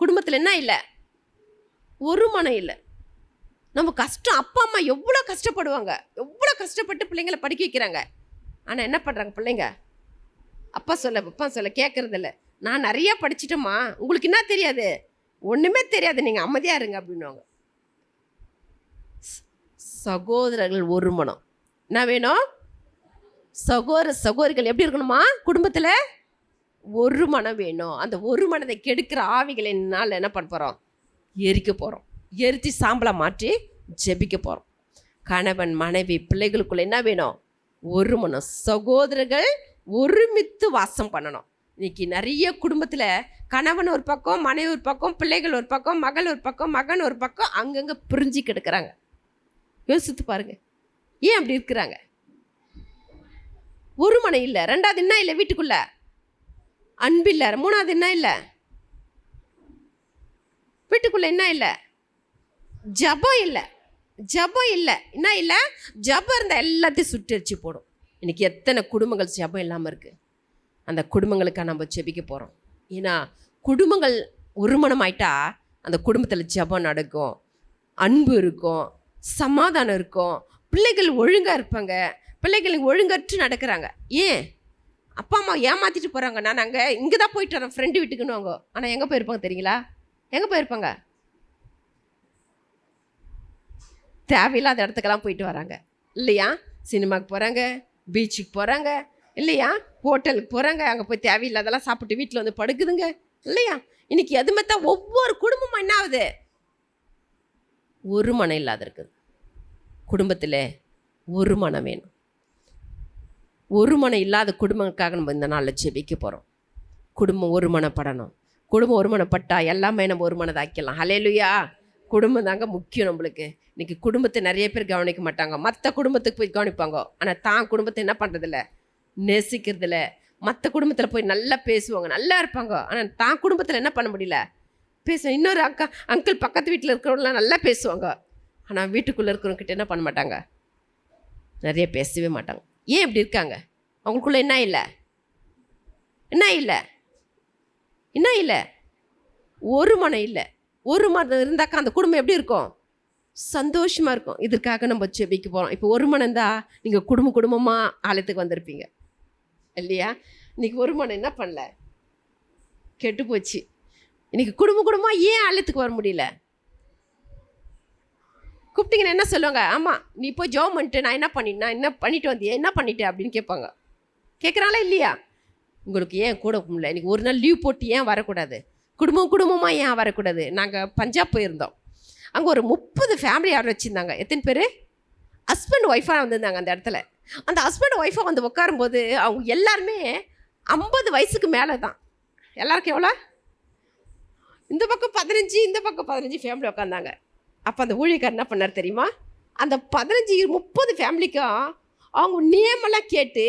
குடும்பத்தில் என்ன இல்லை, ஒரு மனம் இல்லை. நம்ம கஷ்டம், அப்பா அம்மா எவ்வளோ கஷ்டப்படுவாங்க, எவ்வளோ கஷ்டப்பட்டு பிள்ளைங்களை படிக்க வைக்கிறாங்க. ஆனால் என்ன பண்ணுறாங்க பிள்ளைங்க, அப்பா சொல்ல கேட்குறதில்ல. நான் நிறையா படிச்சிட்டோம்மா, உங்களுக்கு என்ன தெரியாது, ஒன்றுமே தெரியாது, நீங்கள் அமைதியாக இருங்க அப்படின்வாங்க. சகோதரர்கள் ஒரு மனம். என்ன வேணும்? சகோதரிகள் எப்படி இருக்கணுமா, குடும்பத்தில் ஒரு மனம் வேணும். அந்த ஒரு மனதை கெடுக்கிற ஆவிகளை என்னால் என்ன பண்ண போகிறோம், எரிக்க போகிறோம். எரித்து சாம்பலாக மாற்றி ஜெபிக்க போகிறோம். கணவன் மனைவி பிள்ளைகளுக்குள்ள என்ன வேணும், ஒரு மனம். சகோதரர்கள் ஒருமித்து வாசம் பண்ணணும். இன்னைக்கு நிறைய குடும்பத்தில் கணவன் ஒரு பக்கம், மனைவி ஒரு பக்கம், பிள்ளைகள் ஒரு பக்கம், மகள் ஒரு பக்கம், மகன் ஒரு பக்கம், அங்கங்கே பிரிஞ்சு கிடக்குறாங்க. யோசித்து பாருங்க, ஏன் அப்படி இருக்கிறாங்க? ஒரு மனம் இல்லை. ரெண்டாவது என்ன இல்லை, வீட்டுக்குள்ள அன்பு இல்லை. மூணாவது என்ன இல்லை, வீட்டுக்குள்ள என்ன இல்லை, ஜபம் இல்லை. ஜபம் இல்லை. என்ன இல்லை, ஜபம் இருந்தால் எல்லாத்தையும் சுட்டரிச்சு போடும். இன்னைக்கு எத்தனை குடும்பங்கள் ஜபம் இல்லாமல் இருக்குது. அந்த குடும்பங்களுக்காக நம்ம ஜெபிக்க போகிறோம். ஏன்னா குடும்பங்கள் ஒருமணம் ஆயிட்டா அந்த குடும்பத்தில் ஜபம் நடக்கும், அன்பு இருக்கும், சமாதானம் இருக்கும், பிள்ளைகள் ஒழுங்காக இருப்பாங்க. பிள்ளைகளுக்கு ஒழுங்கற்று நடக்கிறாங்க. ஏன்? அப்பா அம்மா ஏமாற்றிட்டு போகிறாங்க. நான் அங்கே இங்கே தான் போயிட்டு வரேன் ஃப்ரெண்டு வீட்டுக்குன்னு வாங்க. ஆனால் எங்கே போயிருப்பாங்க தெரியுங்களா? எங்கே போயிருப்பாங்க? தேவையில்லாத இடத்துக்கெல்லாம் போயிட்டு வராங்க இல்லையா? சினிமாவுக்கு போகிறாங்க, பீச்சுக்கு போகிறாங்க இல்லையா, ஹோட்டலுக்கு போகிறாங்க, அங்கே போய் தேவையில்லாதெல்லாம் சாப்பிட்டு வீட்டில் வந்து படுக்குதுங்க இல்லையா? இன்னைக்கு எதுவுமே தான் ஒவ்வொரு குடும்பமும் என்ன ஆகுது, ஒரு மனம் இல்லாத இருக்குது. குடும்பத்தில் ஒரு மனம் வேணும். ஒரு மனம் இல்லாத குடும்பங்களுக்காக நம்ம இந்த நாளில் ஜெபிக்க போகிறோம். குடும்பம் ஒரு மனப்படணும். குடும்பம் ஒரு மனப்பட்டா எல்லாமே நம்ம ஒரு மனதாக்கலாம். ஹல்லேலூயா. குடும்பம் தாங்க முக்கியம் நம்மளுக்கு. இன்றைக்கி குடும்பத்தை நிறைய பேர் கவனிக்க மாட்டாங்க. மற்ற குடும்பத்துக்கு போய் கவனிப்பாங்க, ஆனால் தான் குடும்பத்தை என்ன பண்ணுறதில்ல, நேசிக்கிறதில்ல. மற்ற குடும்பத்தில் போய் நல்லா பேசுவாங்க, நல்லா இருப்பாங்க, ஆனால் தான் குடும்பத்தில் என்ன பண்ண முடியல, பேசுவோம். இன்னொரு அங்கிள் பக்கத்து வீட்டில் இருக்கிறவங்களாம் நல்லா பேசுவாங்க, ஆனால் வீட்டுக்குள்ளே இருக்கிறவங்ககிட்ட என்ன பண்ண மாட்டாங்க, நிறைய பேசவே மாட்டாங்க. ஏன் இப்படி இருக்காங்க? அவங்களுக்குள்ள என்ன இல்லை, என்ன இல்லை, என்ன இல்லை, ஒரு மனம் இல்லை. ஒரு மனம் இருந்தாக்கா அந்த குடும்பம் எப்படி இருக்கும், சந்தோஷமாக இருக்கும். இதற்காக நம்ம ஜெபிக்க போகிறோம். இப்போ ஒரு மனம் இருந்தால் நீங்கள் குடும்பமாக ஆலயத்துக்கு வந்திருப்பீங்க இல்லையா? இன்றைக்கி ஒரு மனம் என்ன பண்ணல, கெட்டு போச்சு. இன்றைக்கி குடும்பமாக ஏன் ஆலயத்துக்கு வர முடியல? கூப்பிட்டீங்கன்னா என்ன சொல்லுவாங்க, ஆமாம் நீ போய் ஜெபம் பண்ணிட்டு நான் என்ன பண்ணிட்டு வந்தியே, என்ன பண்ணிட்டேன் அப்படின்னு கேட்பாங்க. கேட்குறாங்களா இல்லையா? உங்களுக்கு ஏன் கூட முடியல, இன்றைக்கி ஒரு நாள் லீவ் போட்டு ஏன் வரக்கூடாது, குடும்பமாக ஏன் வரக்கூடாது? நாங்கள் பஞ்சாப் போயிருந்தோம். அங்கே ஒரு 30 ஃபேமிலி யாரும் வச்சுருந்தாங்க. எத்தனை பேர்? ஹஸ்பண்ட் ஒய்ஃபாக வந்திருந்தாங்க அந்த இடத்துல. அந்த ஹஸ்பண்ட் ஒய்ஃபாக வந்து உட்காரும்போது அவங்க எல்லாருமே 50 வயசுக்கு மேலே தான். எல்லாருக்கும் எவ்வளோ? இந்த பக்கம் 15, இந்த பக்கம் 15 ஃபேமிலி உட்காந்தாங்க. அப்போ அந்த ஊழியக்காரர் என்ன பண்ணார் தெரியுமா, அந்த 15-30 ஃபேமிலிக்கும் அவங்க நேமெல்லாம் கேட்டு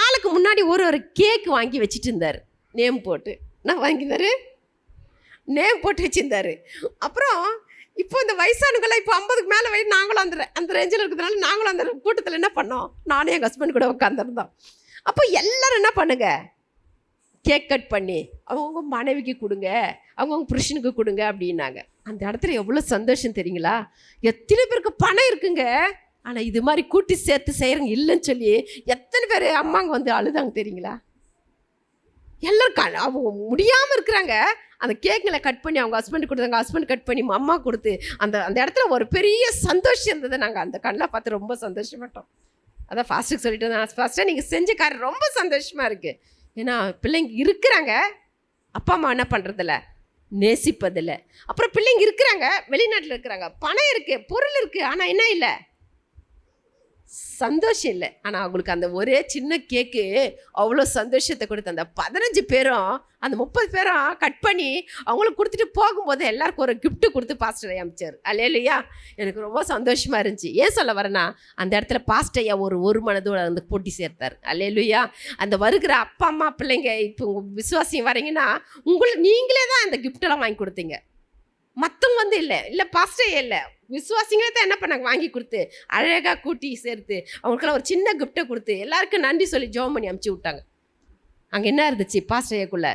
ஆளுக்கு முன்னாடி ஒரு கேக்கு வாங்கி வச்சுட்டு இருந்தார். நேம் போட்டு என்ன வாங்கியிருந்தார், நேம் போட்டு வச்சுருந்தார். அப்புறம் இப்போ இந்த வயசானுங்களை இப்போ 50க்கு மேலே நாங்களும் அந்த ரேஞ்சில் இருக்கிறதுனால நாங்களும் அந்த கூட்டத்தில் என்ன பண்ணோம், நானும் எங்கள் ஹஸ்பண்ட் கூட உட்காந்துருந்தோம். அப்போ எல்லாரும் என்ன பண்ணுங்க, கேக் கட் பண்ணி அவங்கவுங்க மனைவிக்கு கொடுங்க, அவங்கவுங்க புருஷனுக்கு கொடுங்க அப்படின்னாங்க. அந்த இடத்துல எவ்வளோ சந்தோஷம் தெரியுங்களா? எத்தனை பேருக்கு பணம் இருக்குங்க, ஆனால் இது மாதிரி கூட்டி சேர்த்து செய்கிறவங்க இல்லைன்னு சொல்லி எத்தனை பேர் அம்மாங்க வந்து அழுதாங்க தெரியுங்களா? எல்லாரும் அவங்க முடியாமல் இருக்கிறாங்க. அந்த கேக்குங்களை கட் பண்ணி அவங்க ஹஸ்பண்ட் கொடுத்தாங்க, ஹஸ்பண்ட் கட் பண்ணி அம்மா கொடுத்து அந்த அந்த இடத்துல ஒரு பெரிய சந்தோஷம் இருந்தது. நாங்கள் அந்த கண்ணில் பார்த்து ரொம்ப சந்தோஷப்பட்டோம். அதான் ஃபாஸ்ட்டுக்கு சொல்லிட்டு இருந்தேன், ஃபஸ்ட்டாக நீங்கள் செஞ்ச காரியம் ரொம்ப சந்தோஷமாக இருக்குது. ஏன்னா பிள்ளைங்க இருக்கிறாங்க, அப்பா அம்மா என்ன பண்ணுறதில்ல, நேசிப்பதில்லை. அப்புறம் பிள்ளைங்க இருக்கிறாங்க, வெளிநாட்டில் இருக்கிறாங்க, பணம் இருக்குது, பொருள் இருக்குது, ஆனால் என்ன இல்லை, சந்தோஷம் இல்லை. ஆனால் அவங்களுக்கு அந்த ஒரே சின்ன கேக்கு அவ்வளோ சந்தோஷத்தை கொடுத்து அந்த 15 பேரும் அந்த 30 பேரும் கட் பண்ணி அவங்களுக்கு கொடுத்துட்டு போகும்போது எல்லாருக்கும் ஒரு கிஃப்ட்டு கொடுத்து பாஸ்டர் ஐயா அமிச்சார். அல்லேலூயா. எனக்கு ரொம்ப சந்தோஷமாக இருந்துச்சு. ஏன் சொல்ல வரேன்னா, அந்த இடத்துல பாஸ்டர் ஐயா ஒரு மனதோடு அந்த போட்டி சேர்த்தார். அல்லேலூயா. அந்த வருகிற அப்பா அம்மா பிள்ளைங்க இப்போ உங்கள் விசுவாசியம் வரீங்கன்னா நீங்களே தான் அந்த கிஃப்டெல்லாம் வாங்கி கொடுத்தீங்க, மற்றவங்க வந்து இல்லை பாஸ்டர் இல்லை, விசுவாசிங்களே தான் என்ன பண்ணாங்க, வாங்கி கொடுத்து அழகாக கூட்டி சேர்த்து அவங்களுக்கெல்லாம் ஒரு சின்ன கிஃப்ட்டை கொடுத்து எல்லாருக்கும் நன்றி சொல்லி ஜெபம் பண்ணி அமுச்சு விட்டாங்க. அங்கே என்ன இருந்துச்சு, பாஸ்டர்க்குள்ள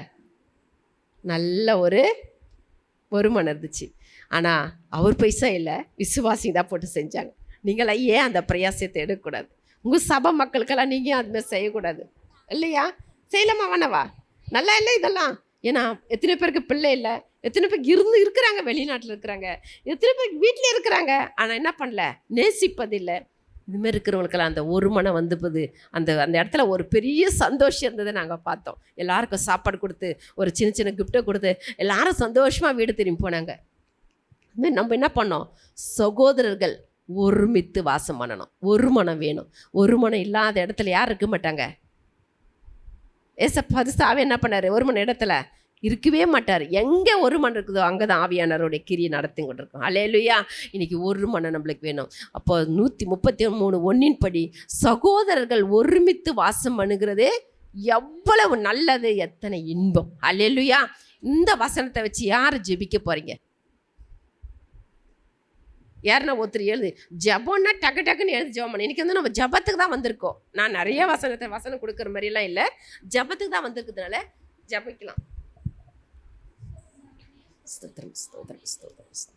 நல்ல ஒரு மனம் இருந்துச்சு. ஆனால் அவர் பைசா இல்லை, விசுவாசிங்க தான் போட்டு செஞ்சாங்க. நீங்களாம் ஏன் அந்த பிரயாசத்தை எடுக்கக்கூடாது? உங்கள் சபை மக்களுக்கெல்லாம் நீங்கள் அதுமாதிரி செய்யக்கூடாது இல்லையா? செய்யலாமா வேணவா? நல்லா இல்லை இதெல்லாம். ஏன்னா எத்தனை பேருக்கு பிள்ளை இல்லை, எத்தனை பேருக்கு இருக்கிறாங்க, வெளிநாட்டில் இருக்கிறாங்க, எத்தனை பேருக்கு வீட்டில் இருக்கிறாங்க, ஆனால் என்ன பண்ணல, நேசிப்பதில்லை. இதுமாரி இருக்கிறவங்களுக்கெல்லாம் அந்த ஒரு மனம் வந்துப்பது, அந்த அந்த இடத்துல ஒரு பெரிய சந்தோஷம் இருந்ததை நாங்கள் பார்த்தோம். எல்லாருக்கும் சாப்பாடு கொடுத்து ஒரு சின்ன கிஃப்ட்டை கொடுத்து எல்லாரும் சந்தோஷமாக வீடு திரும்பி போனாங்க. இதுமாரி நம்ம என்ன பண்ணோம், சகோதரர்கள் ஒருமித்து வாசம் பண்ணணும். ஒரு மனம் வேணும். ஒரு மனம் இல்லாத இடத்துல யார் இருக்க மாட்டாங்க. பரிசுத்தாவே என்ன பண்ணார், ஒரு மணி இடத்துல இருக்கவே மாட்டார். எங்கே ஒரு மணி இருக்குதோ அங்கே தான் ஆவியானவருடைய கிரியை நடத்தி கொண்டு இருக்கும். அல்லேலூயா. இன்றைக்கி ஒரு மனம் நம்மளுக்கு வேணும். அப்போ 133:1 படி சகோதரர்கள் ஒருமித்து வாசம் பண்ணுகிறதே எவ்வளவு நல்லது, எத்தனை இன்பம். அல்லேலூயா. இந்த வசனத்தை வச்சு யார் ஜெபிக்க போகிறீங்க? யாருன்னா ஒருத்தர் எழுது ஜபம்னா டக்குன்னு எழுது ஜபம் பண்ணி. இன்றைக்கி வந்து நம்ம ஜபத்துக்கு தான் வந்திருக்கோம். நான் நிறைய வசனம் கொடுக்குற மாதிரிலாம் இல்லை, ஜபத்துக்கு தான் வந்திருக்கிறதுனால ஜபிக்கலாம். ஸ்தோத்திரம் ஸ்தோத்திரம் ஸ்தோத்திரம்.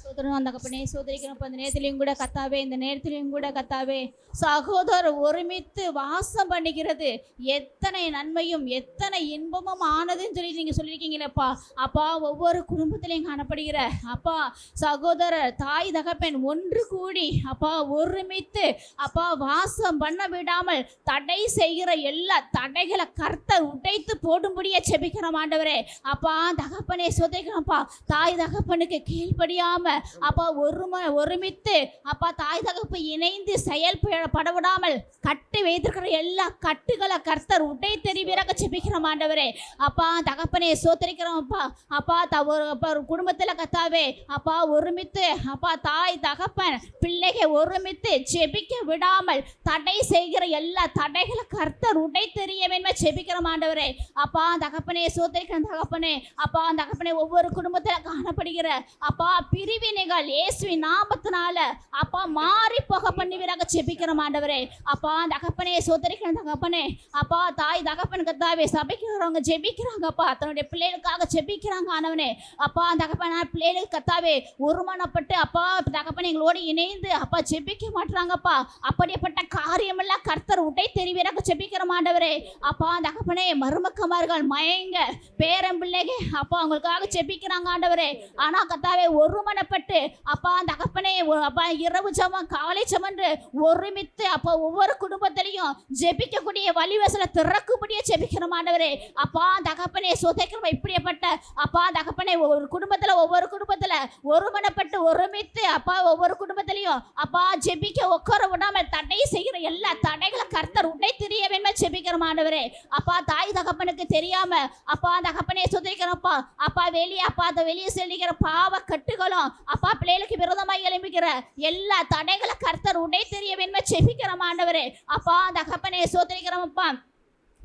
சோதரனும் தகப்பனே சோதரிக்கிறோம். அந்த நேரத்திலையும் கூட கத்தாவே, இந்த நேரத்திலையும் கூட கத்தாவே, சகோதரர் ஒருமித்து வாசம் பண்ணிக்கிறது எத்தனை நன்மையும் எத்தனை இன்பமும் ஆனதுன்னு சொல்லி நீங்கள் சொல்லியிருக்கீங்களேப்பா. அப்பா, ஒவ்வொரு குடும்பத்திலையும் காணப்படுகிற அப்பா சகோதரர் தாய் தகப்பன் ஒன்று கூடி அப்பா ஒருமித்து அப்பா வாசம் பண்ண விடாமல் தடை செய்கிற எல்லா தடைகளை கர்த்தர் உடைத்து போடும்படியே செபிக்கிறோம் ஆண்டவரே. அப்பா தகப்பனே சோதரிக்கிறோம்ப்பா, தாய் தகப்பனுக்கு கீழ்ப்படியாம அப்பா ஒருமித்து அப்பா தாய் தகப்பு இணைந்து செயல்படவிடாமல் கட்டி வைத்திருக்கிற எல்லா கட்டுகளை கர்த்தர் உடை தெரிவீராக செபிக்கிறோம் ஆண்டவரே. அப்பா தகப்பனே சோத்தரிக்கிறோம் அப்பா. அப்பா ஒரு குடும்பத்தில் கத்தாவே அப்பா ஒருமித்து அப்பா தாய் தகப்பன் பிள்ளைகள் ஒருமித்து செபிக்க விடாமல் தடை செய்கிற எல்லா தடைகளை கர்த்தர் உடை தெரிய வேணுமே செபிக்கிறோம் ஆண்டவரே. அப்பா தகப்பனே சோத்தரிக்கிற தகப்பனே அப்பா தகப்பனே ஒவ்வொரு குடும்பத்தில் காணப்படுகிற அப்பா பிரிவினைகள் இயேசுவின் நாமத்தினால அப்பா மாறி போக பண்ணுவீராக செபிக்கிறோம் ஆண்டவரே. அப்பா தகப்பனே சோதரிக்கிற தகப்பனே அப்பா தாய் தகப்பன் கத்தாவே சபைக்கிறவங்க ஜெபிக்கிறாங்கப்பா, தன்னுடைய பிள்ளைகளுக்காக ஜெபிக்கிறாங்க ஆண்டவனே. அப்பா தகப்பன பிள்ளைகளுக்கு கத்தாவே ஒருமனப்பட்டு அப்பா தகப்பன் எங்களோடு இணைந்து அப்பா ஜெபிக்க மாட்டாங்கப்பா. அப்படிப்பட்ட காரியமெல்லாம் கர்த்தர் உடை தெரிவீராக ஜெபிக்கிறோம் ஆண்டவரே. அப்பா தகப்பனே மருமக்கமார்கள் மயங்க பேரம் பிள்ளைகள் அப்பா அவங்களுக்காக ஜெபிக்கிறாங்க ஆண்டவரே. ஆனா கத்தாவே ஒருமனப்பட்டு அப்பா தகப்பனே அப்பா இரவு ஜெபம் காலை ஜெபம் ஒருமித்து அப்பா ஒவ்வொரு குடும்பத்திலையும் ஜெபிக்கக்கூடிய வழிவசல திறக்கும்படியே ஜெபிக்கிறோம் ஆண்டவரே. அப்பா தகப்பனே சோதரிக்கிறோம். இப்படிப்பட்ட அப்பா தகப்பனே ஒவ்வொரு குடும்பத்துல ஒருமனப்பட்டு ஒருமித்து அப்பா ஒவ்வொரு குடும்பத்திலையும் அப்பா ஜெபிக்க உட்கார விடாமல் தடை செய்கிற எல்லா தடைகளை கர்த்தர் உடை தெரிய வேணுமே ஜெபிக்கிறோம் ஆண்டவரே. அப்பா தாய் தகப்பனுக்கு தெரியாம அப்பா தகப்பனே சோதரிக்கிறோம்ப்பா. அப்பா வெளியே செல்லுகிற பாவ கட்டுகளும் அப்பா பிள்ளைகளுக்கு விரோதமாக எழும்பிக்கிற எல்லா தடைகளை கர்த்தர் உடை தெரிய வேணுமே செபிக்கிறோம் ஆண்டவரே. அப்பா தகப்பனே சோதரிக்கிறோம்ப்பா.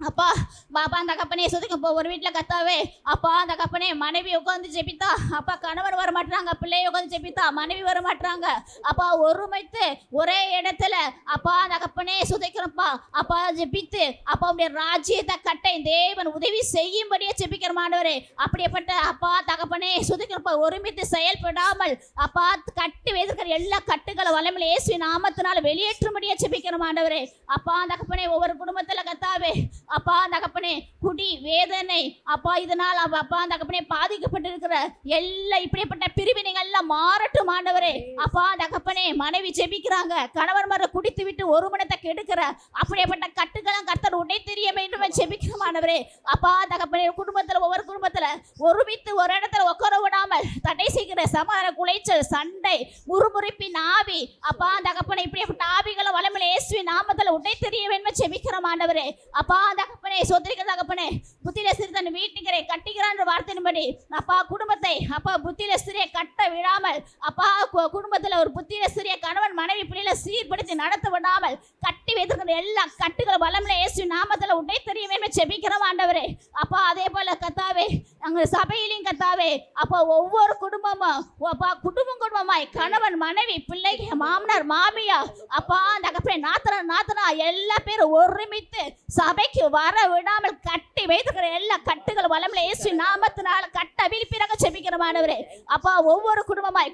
அப்பா பாப்பா அந்த கப்பனே சுதிக்கப்போ ஒரு வீட்டில் கத்தாவே அப்பா அந்த கப்பனே மனைவி உட்காந்து ஜெபித்தா அப்பா கணவர் வர மாட்டாங்க, பிள்ளைய உட்காந்து ஜெபித்தா மனைவி வர மாட்டாங்க. அப்பா ஒருமைத்து ஒரே இடத்துல அப்பா அந்த கப்பனே சுதிக்கிறப்பா அப்பா ஜெபித்து அப்பா உடைய ராஜ்யத்தை கட்டை தேவன் உதவி செய்யும்படியே ஜெபிக்கிற மாண்டவரே. அப்படியேப்பட்ட அப்பா தகப்பனே சுதிக்கிறப்பா ஒருமித்து செயல்படாமல் அப்பா கட்டி வைத்திருக்கிற எல்லா கட்டுகளை வல்லமையில இயேசு நாமத்தினால வெளியேற்றும்படியே ஜெபிக்கிற மாண்டவரே. அப்பா தகப்பனே ஒவ்வொரு குடும்பத்தில் கத்தாவே அப்பா தகப்பனே குடி வேதனை அப்பா இதனால் அப்பா தகப்பனே பாதிக்கப்பட்டிருக்கிற எல்லா இப்படிப்பட்ட பிரிவினைகள் எல்லாம் மாறட்டும் ஆண்டவரே. அப்பா தகப்பனே மனைவி ஜெபிக்கிறாங்க, கணவர் மர குடித்து விட்டு ஒரு மனத்தை கெடுக்கிற அப்படிப்பட்ட கட்டுகளும் கர்த்தர் உடை தெரிய வேண்டும் ஜெபிக்கிற ஆண்டவரே. அப்பா தகப்பனே குடும்பத்துல ஒவ்வொரு குடும்பத்துல ஒருமித்து ஒரு இடத்துல உட்கார விடாமல் தடை செய்கிற சமாதான குலைச்சல் சண்டை முறுமுறுப்பின் ஆவி அப்பா தகப்பனே இப்படிப்பட்ட ஆவிகளை வல்லமையில இயேசுவின் நாமத்துல உடை தெரிய வேண்டும் ஜெபிக்கிற ஆண்டவரே. அப்பா தகப்பனே சோதரிக்கிற தகப்பனே புத்தியில சிறுதன் வீட்டுகிறே கட்டுகிறான்ற வார்த்தையின்படி அப்பா குடும்பத்தை அப்பா புத்தியில சிறிய கட்ட விடாமல் அப்பா குடும்பத்துல ஒரு புத்தியில சிறிய கணவன் மனைவி பிள்ளைகளை சீர்படுத்தி நடத்த விடாமல் கட்டி வைத்திருக்கிற எல்லா கட்டுகள் வல்லமையில இயேசு நாமத்துல உடை தெரிய வேண்டும் ஜெபிக்கிறோம் ஆண்டவரே. அப்பா அதே போல கத்தாவே அங்க சபையிலையும் கத்தாவே அப்பா ஒவ்வொரு குடும்பமும் அப்பா குடும்பமாய் கணவன் மனைவி பிள்ளைங்க மாமனார் மாமியா அப்பா தகப்பனே நாத்தனா எல்லா பேரும் ஒருமித்து சபைக்கு வர விடாமல் கட்டி வைத்திருக்கிற எல்லா கட்டுகள் வல்லமையில இயேசு நாமத்தினால கட்ட விழிப்பிறங்க ஜெபிக்கிறமானவரே. அப்பா ஒவ்வொரு குடும்பமாய்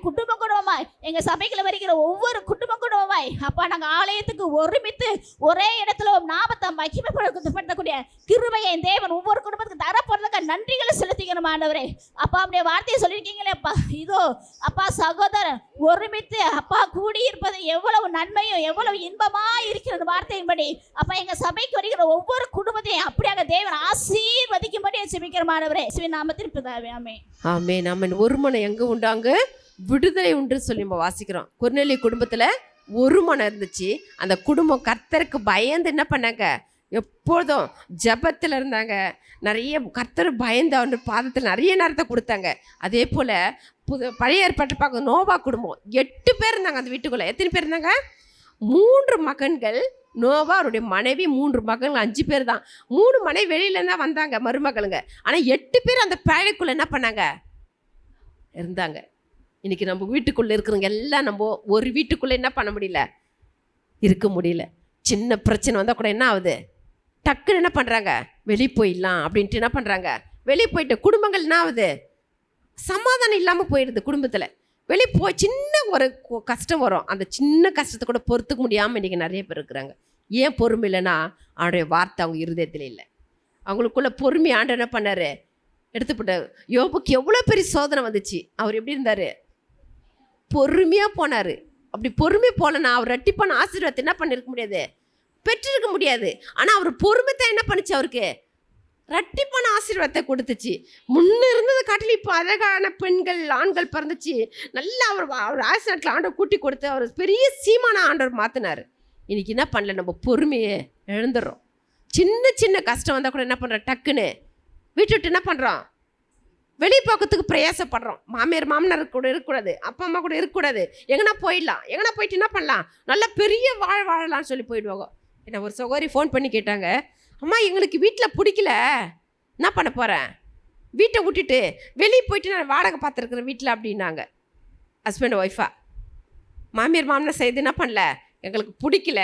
எங்க சபைக்குள்ள வருகிற ஒவ்வொரு குடும்பமாய் அப்பா நாங்க ஆலயத்துக்கு ஒருமித்து ஒரே இடத்துல நாமத்தை மகிமைப்படுத்தக்கூடிய கிருபையை தேவன் ஒவ்வொரு குடும்பத்துக்கு தரப்படுறதுக்கு நன்றிகளை செலுத்திக்கிறமானவரே. அப்பா அப்படியே வார்த்தையை சொல்லியிருக்கீங்களே அப்பா இதோ அப்பா சகோதரன் ஒருமித்து அப்பா கூடியிருப்பது எவ்வளவு நன்மையும் எவ்வளவு இன்பமா இருக்கிறது வார்த்தையின்படி அப்பா எங்க சபைக்கு வருகிற ஒவ்வொரு குடும்பத்தையும் அப்படியாக தேவன் ஆசீர்வதிக்கும்படி ஜெபிக்கிறமானவரே இயேசுவின் நாமத்தில் பிதாவே ஆமென். ஆமென் ஆமென். ஒரு மனம் எங்க உண்டாங்க விடுதலை உண்டு சொல்லி நம்ம வாசிக்கிறோம். கொர்நேலிய குடும்பத்துல ஒரு மனம் இருந்துச்சு. அந்த குடும்பம் கர்த்தருக்கு பயந்து என்ன பண்ணாங்க, எப்பொழுதும் ஜபத்தில் இருந்தாங்க. நிறைய கர்த்தர் பயந்து அவன் பாதத்தில் நிறைய நேரத்தை கொடுத்தாங்க. அதே போல் பழைய ஏற்பாட்டு பார்க்க நோவா குடும்பம் 8 பேர் இருந்தாங்க அந்த வீட்டுக்குள்ளே. எத்தனை பேர் இருந்தாங்க? 3 மகன்கள். நோவா அவருடைய மனைவி 3 மகன்கள் 5 பேர் தான். 3 மனைவி வெளியிலேருந்து தான் வந்தாங்க மருமகளுங்க. ஆனால் 8 பேர் அந்த பேழைக்குள்ளே என்ன பண்ணாங்க இருந்தாங்க. இன்றைக்கி நம்ம வீட்டுக்குள்ளே இருக்கிறவங்க எல்லாம் நம்ம ஒரு வீட்டுக்குள்ளே என்ன பண்ண முடியல, இருக்க முடியல. சின்ன பிரச்சனை வந்தால் கூட என்ன ஆகுது, டக்குன்னு என்ன பண்ணுறாங்க, வெளியே போயிடலாம் அப்படின்ட்டு என்ன பண்ணுறாங்க, வெளியே போயிட்டு குடும்பங்கள் என்ன ஆகுது, சமாதானம் இல்லாமல் போயிடுது. குடும்பத்தில் வெளியே போய் சின்ன ஒரு கஷ்டம் வரும், அந்த சின்ன கஷ்டத்தை கூட பொறுத்துக்க முடியாமல் இன்றைக்கி நிறைய பேர் இருக்கிறாங்க. ஏன் பொறுமை இல்லைன்னா அவருடைய வார்த்தை அவங்க இருதயத்தில் இல்லை. அவங்களுக்குள்ள பொறுமை ஆண்டு என்ன பண்ணார் எடுத்துப்பட்டார். யோபுக்கு எவ்வளோ பெரிய சோதனை வந்துச்சு, அவர் எப்படி இருந்தார், பொறுமையாக போனார். அப்படி பொறுமை போலன்னா அவர் ரெட்டிப்பான ஆசீர்வாதத்தை என்ன பண்ணியிருக்க முடியாது, பெற்றிருக்க முடியாது. ஆனால் அவர் பொறுமை தான் என்ன பண்ணிச்சு, அவருக்கு ரெட்டிப்பான ஆசீர்வாதத்தை கொடுத்துச்சு. முன்னே இருந்ததை காட்டில் இப்போ அழகான பெண்கள் ஆண்கள் பிறந்துச்சு. நல்லா அவர் ஆசீர்வாதத்தில் ஆண்டவர் கூட்டி கொடுத்து அவர் பெரிய சீமான ஆண்டவர் மாற்றினார். இன்றைக்கி என்ன பண்ணல, நம்ம பொறுமையை இழந்துடுறோம். சின்ன சின்ன கஷ்டம் வந்தால் கூட என்ன பண்ணுறோம், டக்குன்னு வீட்டு விட்டு என்ன பண்ணுறோம், வெளியே போக்கிறதுக்கு பிரயாசப்படுறோம். மாமனார் கூட இருக்கக்கூடாது, அப்பா அம்மா கூட இருக்கக்கூடாது, எங்கன்னா போயிடலாம், எங்கன்னா போயிட்டு என்ன பண்ணலாம், நல்லா பெரிய வாழலாம்னு சொல்லி போயிடுவாங்க. என்ன ஒரு சகோதரி ஃபோன் பண்ணி கேட்டாங்க, அம்மா எங்களுக்கு வீட்டில் பிடிக்கல, என்ன பண்ண போகிறேன், வீட்டை விட்டுட்டு வெளியே போயிட்டு நான் வாடகை பார்த்துருக்குறேன் வீட்டில் அப்படின்னாங்க. ஹஸ்பண்ட் ஒய்ஃபா மாமனார் செய்து என்ன பண்ணல, எங்களுக்கு பிடிக்கல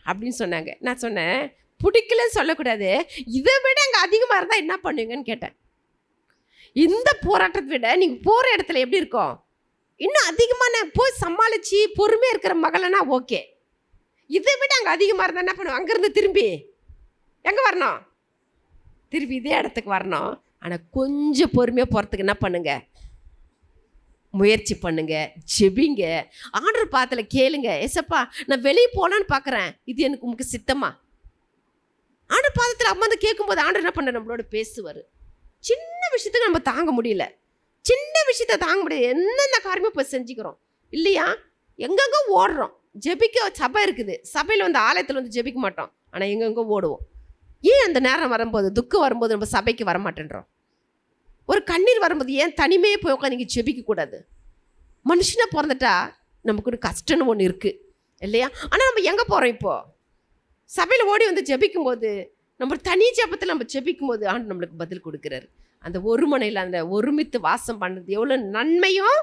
அப்படின்னு சொன்னாங்க. நான் சொன்னேன், பிடிக்கலன்னு சொல்லக்கூடாது, இதை விட அங்கே அதிகமாக இருந்தால் என்ன பண்ணுவீங்கன்னு கேட்டேன். இந்த போராட்டத்தை விட நீங்கள் போகிற இடத்துல எப்படி இருக்கும், இன்னும் அதிகமான போய் சமாளித்து பொறுமையாக இருக்கிற மகளனா ஓகே. இதை விட அங்கே அதிகமாக இருந்தால் என்ன பண்ணுவோம், அங்கேருந்து திரும்பி எங்கே வரணும், திரும்பி இதே இடத்துக்கு வரணும். ஆனால் கொஞ்சம் பொறுமையாக போகிறதுக்கு என்ன பண்ணுங்க, முயற்சி பண்ணுங்க, ஜெபிங்க, ஆண்டவர் பாத்துல கேளுங்க. ஏசப்பா நான் வெளியே போகலான்னு பார்க்குறேன், இது எனக்கு உங்களுக்கு சித்தமா, ஆண்டவர் பாதத்தில் அம்மா வந்து கேட்கும்போது ஆண்டவர் என்ன பண்ண நம்மளோட பேசுவார். சின்ன விஷயத்துக்கு நம்ம தாங்க முடியல, சின்ன விஷயத்த தாங்க முடியாது, என்னென்ன காரியமும் போய் செஞ்சுக்கிறோம் இல்லையா, எங்கெங்கே ஓடுறோம். ஜெபிக்க சபை இருக்குது, சபையில் வந்து ஆலயத்தில் வந்து ஜெபிக்க மாட்டோம், ஆனால் எங்கெங்கே ஓடுவோம். ஏன் அந்த நேரம் வரும்போது, துக்கம் வரும்போது நம்ம சபைக்கு வரமாட்டேன்றோம். ஒரு கண்ணீர் வரும்போது ஏன் தனிமையே போய் உட்காந்து நீங்கள் ஜெபிக்கக்கூடாது. மனுஷனை பிறந்துட்டா நமக்கு ஒரு கஷ்டம்னு ஒன்று இருக்குது இல்லையா. ஆனால் நம்ம எங்கே போகிறோம், இப்போது சபையில் ஓடி வந்து ஜெபிக்கும்போது நம்ம தனி ஜெபத்தில் நம்ம ஜெபிக்கும் போது ஆண்டு நம்மளுக்கு பதில் கொடுக்குறாரு. அந்த ஒரு மனையில் அந்த ஒருமித்து வாசம் பண்ணுறது எவ்வளோ நன்மையும்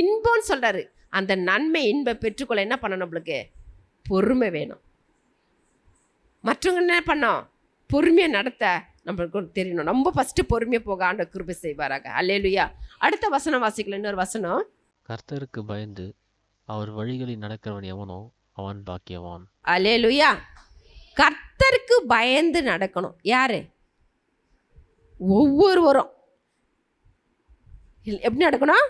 இன்பம்னு சொல்கிறாரு. அந்த நன்மை இன்பம் பெற்றுக்கொள்ள என்ன பண்ணணும்? நம்மளுக்கு பொறுமை வேணும். மற்றவங்க என்ன பண்ணோம்? பொறுமையை நடத்த நம்மளுக்கு தெரியணும். நம்ம ஃபஸ்ட்டு பொறுமையாக போக ஆண்டவர் கிருபை செய்வாராக. அல்லேலூயா. அடுத்த வசனம் வாசிக்கல. இன்னொரு வசனம். கர்த்தருக்கு பயந்து அவர் வழிகளில் நடக்கிறவன் எவனோ அவன் பாக்கியவான். அல்லேலூயா. கர்த்தருக்கு பயந்து நடக்கணும். யாரு? ஒவ்வொருவரும். எப்படி நடக்கணும்?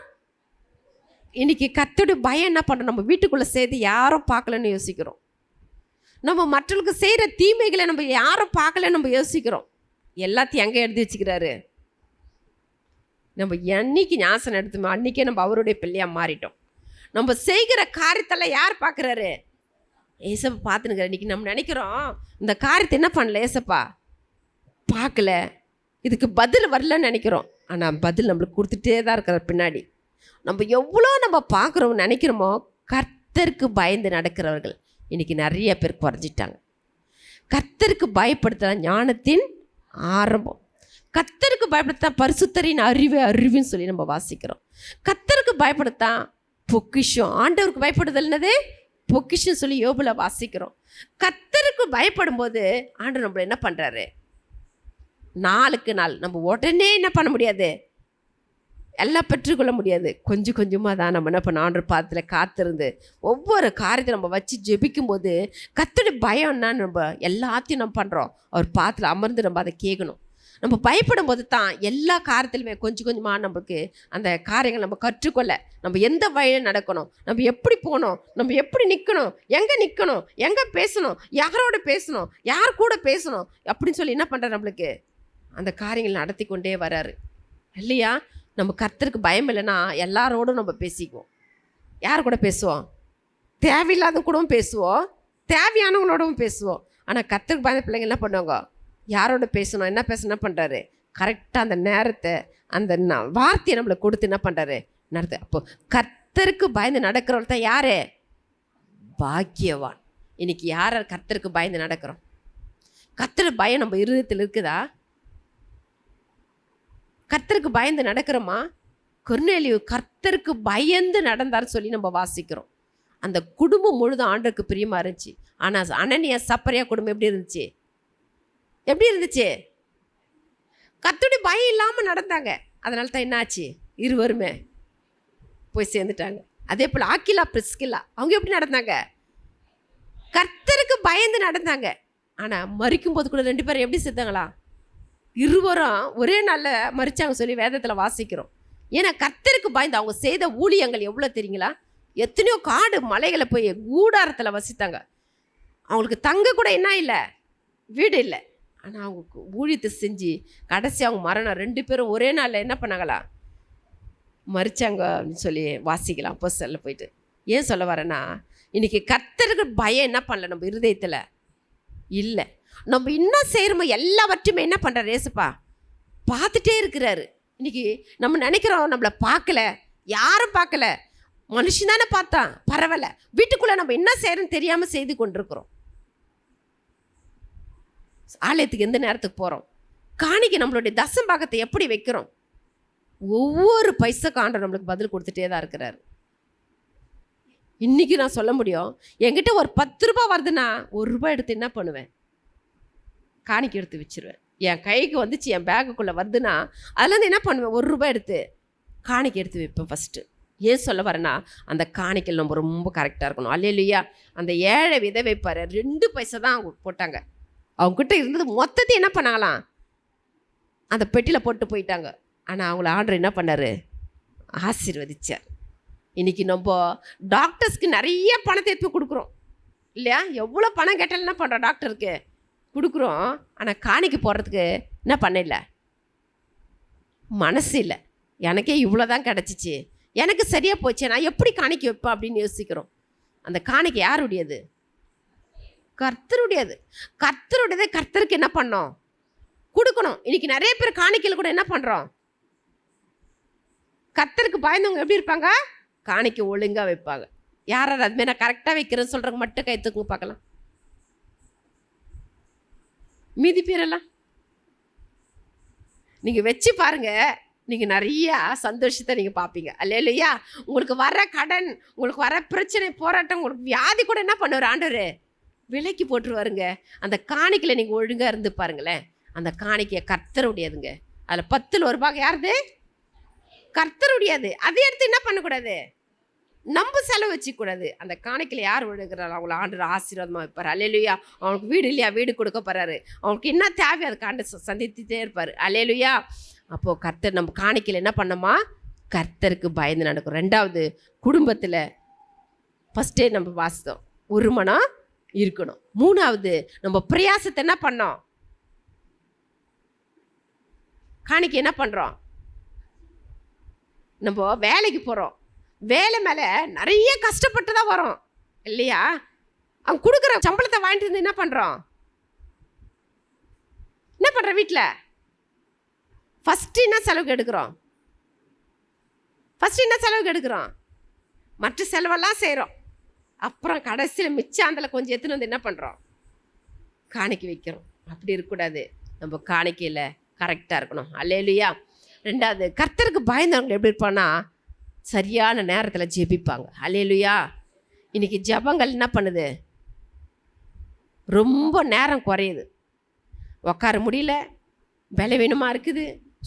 இன்னைக்கு கர்த்தருடைய பயம் என்ன பண்ணணும்? நம்ம வீட்டுக்குள்ளே செய்து யாரும் பார்க்கலன்னு யோசிக்கிறோம். நம்ம மற்றவர்களுக்கு செய்கிற தீமைகளை நம்ம யாரும் பார்க்கலன்னு நம்ம யோசிக்கிறோம். எல்லாத்தையும் எங்கே எழுதி வச்சுக்கிறாரு? நம்ம என்னைக்கு ஞாசனம் எடுத்துமோ அன்றைக்கே நம்ம அவருடைய பிள்ளையாக மாறிட்டோம். நம்ம செய்கிற காரியத்தெல்லாம் யார் பார்க்குறாரு? ஏசப்பா பார்த்துனுக்கிறார். இன்றைக்கி நம்ம நினைக்கிறோம் இந்த காரியத்தை என்ன பண்ணல ஏசப்பா பார்க்கல, இதுக்கு பதில் வரலன்னு நினைக்கிறோம். ஆனால் பதில் நம்மளுக்கு கொடுத்துட்டே தான் இருக்கிற பின்னாடி. நம்ம எவ்வளோ நம்ம பார்க்குறோம் நினைக்கிறோமோ, கர்த்தருக்கு பயந்து நடக்கிறவர்கள் இன்றைக்கி நிறைய பேர் குறைஞ்சிட்டாங்க. கர்த்தருக்கு பயப்படுத்த ஞானத்தின் ஆரம்பம். கர்த்தருக்கு பயப்படுத்தான் பரிசுத்தரின் அறிவுன்னு சொல்லி நம்ம வாசிக்கிறோம். கர்த்தருக்கு பயப்படுத்தான் பொக்கிஷம். ஆண்டவருக்கு பயப்படுதல் என்னது? பொக்கிஷம் சொல்லி யோபுல வாசிக்கிறோம். கர்த்தருக்கு பயப்படும் போது ஆண்டவர் நம்மளை என்ன பண்ணுறாரு? நாளுக்கு நாள் நம்ம உடனே என்ன பண்ண முடியாது, எல்லாம் பெற்றுக்கொள்ள முடியாது. கொஞ்சம் கொஞ்சமாக தான் நம்ம என்ன பண்ண ஆண்டவர் பாதத்துல காத்திருந்து ஒவ்வொரு காரியத்தை நம்ம வச்சு ஜெபிக்கும் போது கர்த்தருடைய பயம்னா நம்ம எல்லாத்தையும் நம்ம பண்ணுறோம். அவர் பாதத்தில் அமர்ந்து நம்ம அதை கேட்கணும். நம்ம பயப்படும் போது தான் எல்லா காரியத்திலுமே கொஞ்சம் கொஞ்சமாக நம்மளுக்கு அந்த காரியங்கள் நம்ம கற்றுக்கொள்ள, நம்ம எந்த வழியில் நடக்கணும், நம்ம எப்படி போகணும், நம்ம எப்படி நிற்கணும், எங்கே பேசணும், யாரோட பேசணும், யார் கூட பேசணும் அப்படின்னு சொல்லி என்ன பண்ணுறாரு? நம்மளுக்கு அந்த காரியங்கள் நடத்தி கொண்டே வராரு இல்லையா? நம்ம கர்த்தருக்கு பயம் இல்லைன்னா எல்லாரோடும் நம்ம பேசிக்குவோம். யார் கூட பேசுவோம்? தேவையில்லாத கூடவும் பேசுவோம், தேவையானவங்களோடவும் பேசுவோம். ஆனால் கர்த்தருக்கு பயந்த பிள்ளைங்க என்ன பண்ணுவாங்க? யாரோட பேசணும், என்ன பேசணும், என்ன பண்ணுறாரு? கரெக்டாக அந்த நேரத்தை அந்த வார்த்தையை நம்மளுக்கு கொடுத்து என்ன பண்ணுறாரு? நடத்து. அப்போ கர்த்தருக்கு பயந்து நடக்கிறவள் தான் யார்? பாக்கியவான். இன்னைக்கு யார் கர்த்தருக்கு பயந்து நடக்கிறோம்? கர்த்தர் பயம் நம்ம இருதயத்தில் இருக்குதா? கர்த்தருக்கு பயந்து நடக்கிறோமா? கொர்நேலியு கர்த்தருக்கு பயந்து நடந்தார் சொல்லி நம்ம வாசிக்கிறோம். அந்த குடும்பம் முழுதும் ஆண்டவருக்கு பிரியமாக இருந்துச்சு. ஆனால் அனனியா சப்பரியா குடும்பம் எப்படி இருந்துச்சு? எப்படி இருந்துச்சு? கர்த்தருடைய பயம் இல்லாமல் நடந்தாங்க. அதனால தான் என்ன ஆச்சு? இருவருமே போய் சேர்ந்துட்டாங்க. அதே போல் ஆக்கிலா பிரிஸ்கில்லா அவங்க எப்படி நடந்தாங்க? கர்த்தருக்கு பயந்து நடந்தாங்க. ஆனால் மறிக்கும் போது கூட 2 பேரும் எப்படி செத்தாங்களா? இருவரும் ஒரே நாளில் மறிச்சாங்க சொல்லி வேதத்தில் வாசிக்கிறோம். ஏன்னா கர்த்தருக்கு பயந்து அவங்க செய்த ஊழியங்கள் எவ்வளோ தெரியுங்களா? எத்தனையோ காடு மலைகளை போய் கூடாரத்தில் வசித்தாங்க. அவங்களுக்கு தங்க கூட என்ன இல்லை, வீடு இல்லை. ஆனால் அவங்க ஊழியத்தை செஞ்சு கடைசி அவங்க மரணம் 2 பேரும் ஒரே நாளில் என்ன பண்ணாங்களா? மறிச்சாங்க அப்படின்னு சொல்லி வாசிக்கலாம் அப்போஸ்தலர்ல போயிட்டு. ஏன் சொல்ல வரேன்னா, இன்றைக்கி கர்த்தருக்கு பயம் என்ன பண்ணல நம்ம இருதயத்தில் இல்லை. நம்ம இன்னும் செய்கிறோமோ எல்லாவற்றையுமே என்ன பண்ணுறாரு? ஏசப்பா பார்த்துட்டே இருக்கிறாரு. இன்றைக்கி நம்ம நினைக்கிறோம் நம்மளை பார்க்கல, யாரும் பார்க்கல, மனுஷன் தானே பார்த்தான், பரவாயில்ல. வீட்டுக்குள்ளே நம்ம என்ன செய்கிறோன்னு தெரியாமல் செய்து கொண்டிருக்கிறோம். ஆலயத்துக்கு எந்த நேரத்துக்கு போகிறோம்? காணிக்கை நம்மளுடைய தசம்பாகத்தை எப்படி வைக்கிறோம்? ஒவ்வொரு பைசாக்கு ஆண்டவர் நம்மளுக்கு பதில் கொடுத்துட்டே தான் இருக்கிறாரு. இன்றைக்கி நான் சொல்ல முடியும், என்கிட்ட ஒரு 10 ரூபா வருதுன்னா 1 ரூபாய் எடுத்து என்ன பண்ணுவேன்? காணிக்கை எடுத்து வச்சிருவேன். என் கைக்கு வந்துச்சு, என் பேக்குக்குள்ளே வருதுன்னா அதுலேருந்து என்ன பண்ணுவேன்? 1 ரூபாய் எடுத்து காணிக்கை எடுத்து வைப்பேன் ஃபஸ்ட்டு. ஏன் சொல்ல வரேன்னா, அந்த காணிக்கையில் நம்ம ரொம்ப கரெக்டாக இருக்கணும். அல்லேலூயா. அந்த ஏழை விதவை பாரு, 2 பைசா தான் அவங்க போட்டாங்க. அவங்ககிட்ட இருந்தது மொத்தத்தையும் என்ன பண்ணாங்களாம்? அந்த பெட்டியில் போட்டு போயிட்டாங்க. ஆனால் அவங்கள ஆண்டவர் என்ன பண்ணார்? ஆசீர்வதிச்சார். இன்றைக்கி நம்ம டாக்டர்ஸ்க்கு நிறைய பணத்தை எடுத்து கொடுக்குறோம் இல்லையா? எவ்வளோ பணம் கேட்டாலும் என்ன பண்ணுறோம்? டாக்டருக்கு கொடுக்குறோம். ஆனால் காணிக்கை போடுறதுக்கு என்ன பண்ணல, மனசு இல்லை. எனக்கே இவ்வளோ தான் கிடச்சிச்சு, எனக்கு சரியாக போச்சு, நான் எப்படி காணிக்கை வைப்பேன் அப்படின்னு யோசிக்கிறோம். அந்த காணிக்கை யாருடையது? கர்த்தருடையது. கர்த்தருடையதை கர்த்தருக்கு என்ன பண்ணோம்? கொடுக்கணும். இன்றைக்கி நிறைய பேர் காணிக்கையில் கூட என்ன பண்ணுறோம்? கர்த்தருக்கு பயந்தவங்க எப்படி இருப்பாங்க? காணிக்கை ஒழுங்காக வைப்பாங்க. யாராவது அதுமாரி நான் கரெக்டாக வைக்கிறேன்னு சொல்கிறவங்க மட்டும் கை தூக்குங்க பார்க்கலாம். மீதி பேரெல்லாம் நீங்கள் வச்சு பாருங்க, நீங்கள் நிறையா சந்தோஷத்தை நீங்கள் பார்ப்பீங்க. அல்லேலூயா. உங்களுக்கு வர கடன், உங்களுக்கு வர பிரச்சனை, போராட்டம், உங்களுக்கு வியாதி கூட என்ன பண்ணுவார் ஆண்டவர்? விலைக்கு போட்டுருவாருங்க. அந்த காணிக்கையில் நீங்கள் ஒழுங்காக இருந்து பாருங்களேன். அந்த காணிக்கையை கர்த்தருடையதுங்க. அதில் 10ல் 1 பாகம் யாருது? கர்த்தருடையது. அதை எடுத்து என்ன பண்ணக்கூடாது? நம்ம செலவு வச்சுக்கூடாது. அந்த காணிக்கையில் யார் ஒழுகிறாரோ அவங்கள ஆண்டவர் ஆசீர்வாதமாக வைப்பார். அல்லேலூயா. அவனுக்கு வீடு இல்லையா, வீடு கொடுக்க போகிறாரு. அவனுக்கு என்ன தேவை அதுக்கு ஆண்டவர் சந்தித்துட்டே இருப்பார். அல்லேலூயா. அப்போது கர்த்தர் நம்ம காணிக்கையில் என்ன பண்ணோமா? கர்த்தருக்கு பயந்து நடக்கும். 2வது, குடும்பத்தில் ஃபஸ்ட்டே நம்ம வாசித்தோம், ஒரு மனம் இருக்கணும். 3வது, நம்ம பிரயாசத்தை என்ன பண்ணோம்? காணிக்கை என்ன பண்ணுறோம்? நம்ம வேலைக்கு போகிறோம், வேலை மேலே நிறைய கஷ்டப்பட்டு தான் வரோம் இல்லையா? அவன் கொடுக்குற சம்பளத்தை வாங்கிட்டு இருந்து என்ன பண்ணுறோம்? என்ன பண்ணுற? வீட்டில் ஃபஸ்ட்டு என்ன செலவுக்கு எடுக்கிறோம்? மற்ற செலவெல்லாம் செய்கிறோம். அப்புறம் கடைசியில் மிச்சாந்தில் கொஞ்சம் எடுத்துன்னு வந்து என்ன பண்ணுறோம்? காணிக்கை வைக்கிறோம். அப்படி இருக்கக்கூடாது. நம்ம காணிக்கையில் கரெக்டாக இருக்கணும். அல்லேலூயா. 2வது, கர்த்தருக்கு பயந்தவங்க எப்படி இருப்பான்னா சரியான நேரத்தில் ஜெபிப்பாங்க. அல்லேலூயா. இன்றைக்கி ஜெபங்கள் என்ன பண்ணுது? ரொம்ப நேரம் குறையுது. உட்கார முடியல, பலவீனமாக இருக்குது,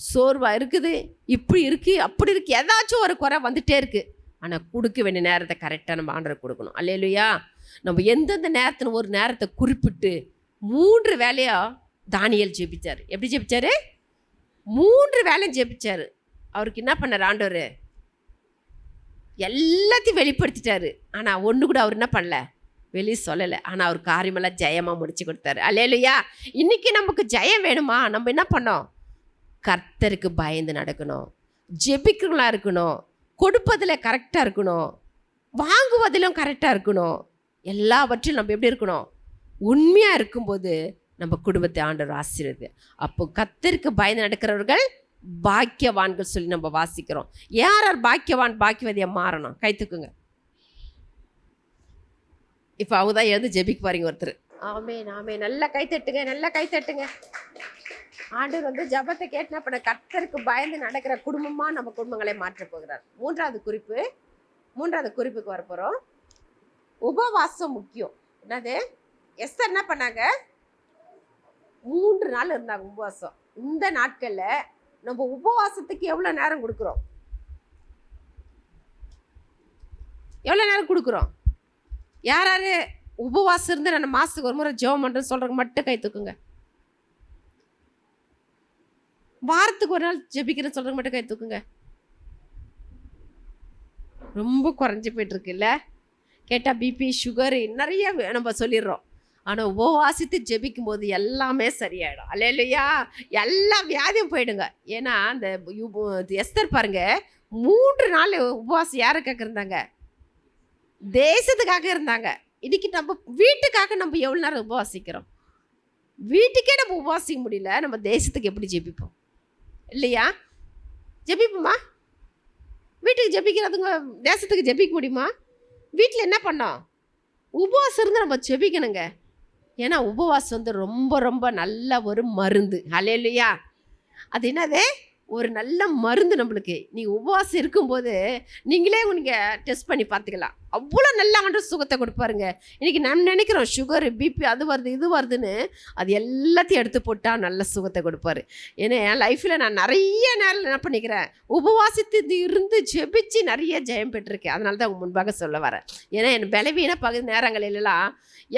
சோர்வாக இருக்குது, இப்படி இருக்குது, அப்படி இருக்குது, ஏதாச்சும் ஒரு குறை வந்துகிட்டே இருக்குது. ஆனால் கொடுக்க வேண்டிய நேரத்தை கரெக்டாக நம்ம ஆண்டவருக்கு கொடுக்கணும். அல்லேலூயா. நம்ம எந்தெந்த நேரத்தில் ஒரு நேரத்தை குறிப்பிட்டு 3 வேலையாக தானியேல் ஜெபிச்சார். எப்படி ஜெபிச்சார்? 3 வேலையும் ஜெபிச்சார். அவருக்கு என்ன பண்ணார் ஆண்டவர்? எல்லாத்தையும் வெளிப்படுத்திட்டாரு. ஆனால் ஒன்று கூட அவர் என்ன பண்ணல, வெளியே சொல்லலை. ஆனால் அவர் காரியமெல்லாம் ஜெயமாக முடிச்சு கொடுத்தாரு. அல்லேலூயா. இன்றைக்கி நமக்கு ஜெயம் வேணுமா? நம்ம என்ன பண்ணோம்? கர்த்தருக்கு பயந்து நடக்கணும், ஜெபிக்கிறவங்களா இருக்கணும், கொடுப்பதில் கரெக்டாக இருக்கணும், வாங்குவதிலும் கரெக்டாக இருக்கணும். எல்லாவற்றிலும் நம்ம எப்படி இருக்கணும்? உண்மையாக இருக்கும்போது நம்ம குடும்பத்தை ஆண்டவர் ஆசீர்வதி. அப்போ கர்த்தருக்கு பயந்து நடக்கிறவர்கள் பாக்கியவான்கள் சொல்லி நம்ம வாசிக்கிறோம். யார் பாக்கியவான், பாக்கியவதியை மாறணும்? கை தூக்குங்க. இப்போ அவங்க தான் எழுந்து ஜெபிக்க பாருங்க ஒருத்தர். ஆமே. நல்லா கை தட்டுங்க. ஆண்டவர் வந்து ஜபத்தை கேட்டு என்ன பண்ண? கர்த்தருக்கு பயந்து நடக்கிற குடும்பமாக நம்ம குடும்பங்களை மாற்றப் போகிறார். 3வது குறிப்புக்கு வரப்போகிறோம். உபவாசம் முக்கியம். என்னது? எஸ்தர் என்ன பண்ணாங்க? 3 நாள் இருந்தாங்க உபவாசம். இந்த நாட்களில் நம்ம உபவாசத்துக்கு எவ்வளோ நேரம் கொடுக்குறோம்? யார் உபவாசம் இருந்து நான் மாதத்துக்கு ஒரு முறை ஜெபம் பண்ணுறேன்னு சொல்கிறவங்க மட்டும் கை தூக்குங்க. வாரத்துக்கு ஒரு நாள் ஜெபிக்கிறேன்னு சொல்கிறவங்க மட்டும் கை தூக்குங்க. ரொம்ப குறைஞ்சி போய்ட்டுருக்குல்ல? கேட்டால் பிபி, சுகர் நிறைய நம்ம சொல்லிடுறோம். ஆனால் உபவாசித்து ஜெபிக்கும் போது எல்லாமே சரியாயிடும். அல்லேலூயா. எல்லா வியாதியும் போயிடுங்க. ஏன்னா அந்த எஸ்தர் பாருங்க, 3 நாள் உபவாசம் யாருக்காக இருந்தாங்க? தேசத்துக்காக இருந்தாங்க. இன்னைக்கு நம்ம வீட்டுக்காக நம்ம எவ்வளோ நேரம் உபவாசிக்கிறோம்? வீட்டுக்கே நம்ம உபவாசிக்க முடியல, நம்ம தேசத்துக்கு எப்படி ஜெபிப்போம்? இல்லையா? ஜெபிப்போமா? வீட்டுக்கு ஜெபிக்கிறதுங்க, தேசத்துக்கு ஜெபிக்க முடியுமா? வீட்டில் என்ன பண்ணோம்? உபவாசம் இருந்து நம்ம ஜெபிக்கணுங்க. ஏன்னா உபவாசம் வந்து ரொம்ப ரொம்ப நல்ல ஒரு மருந்து. அல்லேலூயா. அது என்னது? ஒரு நல்ல மருந்து நம்மளுக்கு. நீங்கள் உபவாசம் இருக்கும்போது நீங்களே நீங்கள் டெஸ்ட் பண்ணி பார்த்துக்கலாம். அவ்வளோ நல்ல ஆண்டவர் சுகத்தை கொடுப்பாருங்க. இன்றைக்கி நம்ம நினைக்கிறோம் சுகரு, பிபி, அது வருது இது வருதுன்னு. அது எல்லாத்தையும் எடுத்து போட்டால் நல்ல சுகத்தை கொடுப்பாரு. ஏன்னா என் லைஃப்பில் நான் நிறைய நேரம் என்ன பண்ணிக்கிறேன், உபவாசித்து இருந்து ஜெபிச்சு நிறைய ஜெயம் பெற்றிருக்கேன். அதனால தான் அவங்க முன்பாக சொல்ல வரேன். ஏன்னா என் பலவீன பகுதி நேரங்களிலெல்லாம்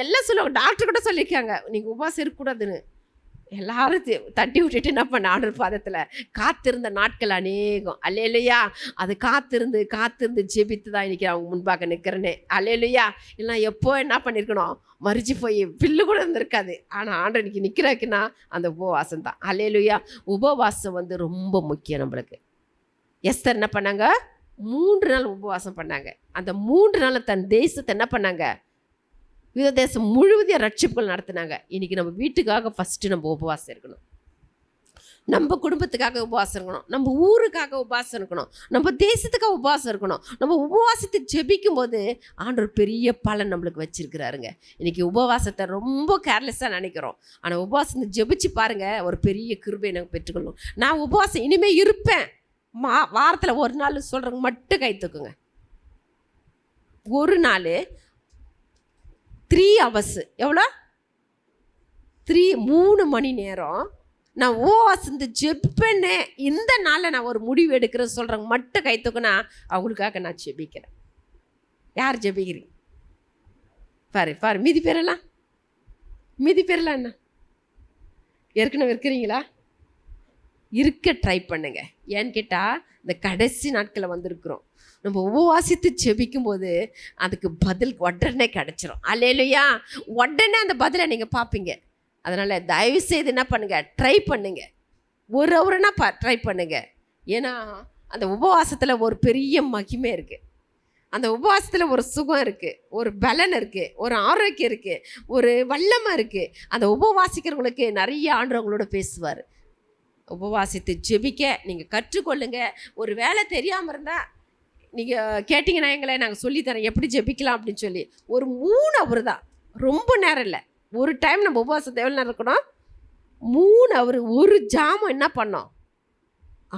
எல்லாம் சொல்லுவாங்க, டாக்டர் கூட சொல்லியிருக்காங்க நீங்கள் உபவாசம் இருக்கக்கூடாதுன்னு. எல்லாரும் தட்டி விட்டுட்டு என்ன பண்ண ஆண்டவர் பாதத்தில் காத்திருந்த நாட்கள் அநேகம். அல்லேலூயா. அது காத்திருந்து ஜெபித்து தான் இன்றைக்கி அவங்க முன்பாக நிற்கிறேனே. அல்லேலூயா. இல்லை எப்போ என்ன பண்ணியிருக்கணும், மறிச்சு போய் பில்லு கூட இருந்திருக்காது. ஆனால் ஆண்டவர் இன்றைக்கி நிற்கிறதுக்குன்னா அந்த உபவாசம் தான். அல்லேலூயா. உபவாசம் வந்து ரொம்ப முக்கியம் நம்மளுக்கு. எஸ்தர் என்ன பண்ணாங்க? 3 நாள் உபவாசம் பண்ணாங்க. அந்த 3 நாள் தன் தேசத்தை என்ன பண்ணாங்க? யூத தேசம் முழுவதையும் ரட்சிப்புகள் நடத்தினாங்க. இன்றைக்கி நம்ம வீட்டுக்காக ஃபஸ்ட்டு நம்ம உபவாசம் இருக்கணும். நம்ம குடும்பத்துக்காக உபவாசம் இருக்கணும், நம்ம ஊருக்காக உபவாசம் இருக்கணும், நம்ம தேசத்துக்காக உபவாசம் இருக்கணும். நம்ம உபவாசத்தை ஜெபிக்கும் போது ஆண்டவர் பெரிய பலன் நம்மளுக்கு வச்சிருக்கிறாருங்க. இன்னைக்கு உபவாசத்தை ரொம்ப கேர்லெஸ்ஸாக நினைக்கிறோம். ஆனால் உபவாசத்தை ஜெபிச்சு பாருங்க, ஒரு பெரிய கிருபை எனக்கு பெற்றுக்கொள்ளும். நான் உபவாசம் இனிமேல் இருப்பேன். வாரத்தில் ஒரு நாள் சொல்கிறவங்க மட்டும் கை தூக்குங்க. ஒரு நாள் 3 hours, எவ்வளோ? 3 மணி நேரம் நான் உபவாசத்தை ஜெபிப்பேனே, இந்த நாளில் நான் ஒரு முடிவு எடுக்கிறேன்னு சொல்கிறவங்க மட்டும் கை தூக்குனா அவங்களுக்காக நான் ஜெபிக்கிறேன். யார் ஜெபிக்கிறீங்க? பாரு மீதி பேரெல்லாம் என்ன ஏற்கனவே இருக்கிறீங்களா? இருக்க ட்ரை பண்ணுங்க. ஏன்னு கேட்டால் இந்த கடைசி நாட்களில் வந்திருக்கிறோம். நம்ம உபவாசித்து ஜெபிக்கும் போது அதுக்கு பதில் உடனே கிடச்சிரும். அல்லேலூயா. உடனே அந்த பதிலை நீங்கள் பார்ப்பீங்க. அதனால் தயவுசெய்து என்ன பண்ணுங்கள், ட்ரை பண்ணுங்கள். ஒரு ஹவர்னா ட்ரை பண்ணுங்கள். ஏன்னா அந்த உபவாசத்தில் ஒரு பெரிய மகிமை இருக்குது. அந்த உபவாசத்தில் ஒரு சுகம் இருக்குது, ஒரு பலன் இருக்குது, ஒரு ஆரோக்கியம் இருக்குது, ஒரு வல்லமை இருக்குது. அந்த உபவாசிக்கிறவங்களுக்கு நிறைய ஆண்டவங்களோட பேசுவார். உபவாசித்து ஜெபிக்க நீங்கள் கற்றுக்கொள்ளுங்க. ஒரு வேலை தெரியாமல் இருந்தால் நீங்கள் கேட்டிங்கன்னா எங்களை நாங்கள் சொல்லித்தரேன் எப்படி ஜெபிக்கலாம் அப்படின்னு சொல்லி. ஒரு 3 hour தான், ரொம்ப நேரம் இல்லை. ஒரு டைம் நம்ம உபவாசத்தை எவ்வளோ நேரம் இருக்கணும்? 3 hour. ஒரு ஜாமம் என்ன பண்ணோம்?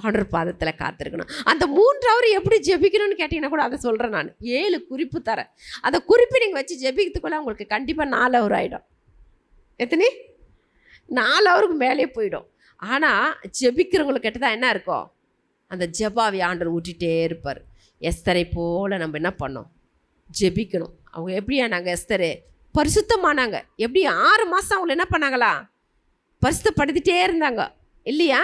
ஆண்டவர் பாதத்தில் காத்திருக்கணும். அந்த 3 hour எப்படி ஜெபிக்கணும்னு கேட்டிங்கன்னா கூட அதை சொல்கிறேன் நான். 7 குறிப்பு தரேன். அந்த குறிப்பு நீங்கள் வச்சு ஜெபிக்கிறதுக்குள்ள உங்களுக்கு கண்டிப்பாக 4 hour ஆகிடும். எத்தனை? 4 hourக்கு மேலே போயிடும். ஆனால் ஜெபிக்கிறவங்களுக்கு கிட்ட தான் என்ன இருக்கும்? அந்த ஜெபாவி ஆண்டவர் ஊட்டிகிட்டே இருப்பார். எஸ்தரை போல் நம்ம என்ன பண்ணோம்? ஜெபிக்கணும். அவங்க எப்படியா நாங்கள் எஸ்தரு பரிசுத்தமானாங்க. எப்படி 6 மாதம் அவங்கள என்ன பண்ணாங்களா? பரிசுத்தப்படுத்திட்டே இருந்தாங்க இல்லையா?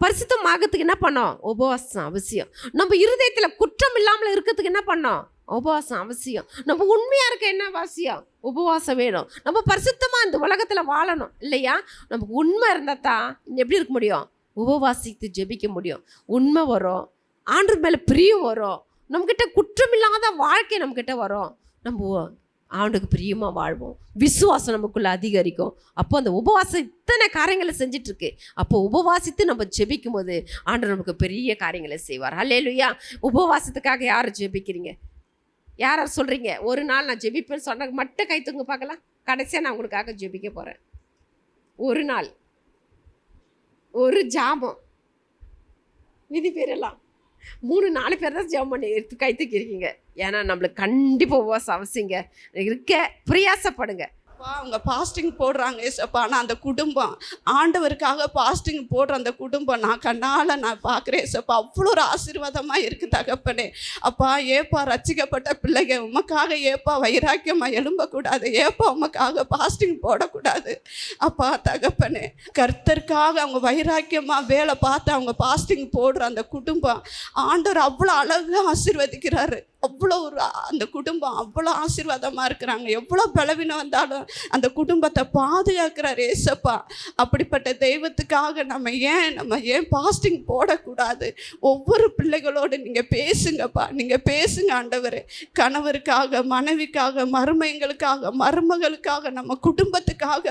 பரிசுத்தமாகறதுக்கு என்ன பண்ணோம்? உபவாசம் அவசியம். நம்ம இருதயத்தில் குற்றம் இல்லாமல் இருக்கிறதுக்கு என்ன பண்ணோம்? உபவாசம் அவசியம். நம்ம உண்மையாக இருக்க என்ன அவசியம்? உபவாசம் வேணும். நம்ம பரிசுத்தமாக இந்த உலகத்தில் வாழணும் இல்லையா? நமக்கு உண்மை இருந்தால் தான் எப்படி இருக்க முடியும்? உபவாசித்து ஜெபிக்க முடியும். உண்மை வரும், ஆண்டவர் மேலே பிரியம் வரும், நம்மக்கிட்ட குற்றம் இல்லாத வாழ்க்கை நம்மக்கிட்ட வரும். நம்ம ஆண்டுக்கு பிரியமாக வாழ்வோம், விசுவாசம் நமக்குள்ளே அதிகரிக்கும். அப்போ அந்த உபவாசம் இத்தனை காரியங்களை செஞ்சிட்ருக்கு. அப்போ உபவாசித்து நம்ம ஜெபிக்கும் போது ஆண்டவர் நமக்கு பெரிய காரியங்களை செய்வார். அல்லேலூயா. உபவாசத்துக்காக யார் ஜெபிக்கிறீங்க? யார் சொல்கிறீங்க? ஒரு நாள் நான் ஜெபிப்பேன்னு சொன்ன மட்டும் கை தூங்க பார்க்கலாம். கடைசியாக நான் உங்களுக்காக ஜெபிக்க போகிறேன். ஒரு நாள், ஒரு ஜாமம். விதி பேரெல்லாம் 3-4 பேர் தான் ஜெபம் பண்ணி எடுத்து கை தூக்கியிருக்கீங்க. ஏன்னா நம்மளுக்கு கண்டிப்பாக உபவாசம் அவசியங்க. இருக்க பிரயாசப்படுங்க. அவங்க பாஸ்டிங் போடுறாங்க ஏசப்பா. ஆனால் அந்த குடும்பம் ஆண்டவருக்காக பாஸ்டிங் போடுற அந்த குடும்பம் நான் கண்ணால் நான் பார்க்குறேன் ஏசப்பா. அவ்வளோ ஒரு ஆசீர்வாதமாக இருக்குது தகப்பனே. அப்பா ஏப்பா ரட்சிக்கப்பட்ட பிள்ளைங்க உமக்காக ஏப்பா வைராக்கியமாக எழும்பக்கூடாது, ஏப்பா உமக்காக பாஸ்டிங் போடக்கூடாது. அப்பா தகப்பனே, கர்த்தருக்காக அவங்க வைராக்கியமாக வேலை பார்த்து அவங்க பாஸ்டிங் போடுற அந்த குடும்பம் ஆண்டவர் அவ்வளோ அழகாக ஆசீர்வதிக்கிறாரு. அவ்வளோ ஒரு அந்த குடும்பம் அவ்வளோ ஆசீர்வாதமாக இருக்கிறாங்க. எவ்வளோ பலவீனம் வந்தாலும் அந்த குடும்பத்தை பாதுகாக்கிறார் ஏசப்பா. அப்படிப்பட்ட தெய்வத்துக்காக நம்ம ஏன் பாஸ்டிங் போடக்கூடாது? ஒவ்வொரு பிள்ளைகளோடு நீங்கள் பேசுங்கப்பா, நீங்கள் பேசுங்க ஆண்டவர். கணவருக்காக, மனைவிக்காக, மருமகளுக்காக, மருமகளுக்காக, நம்ம குடும்பத்துக்காக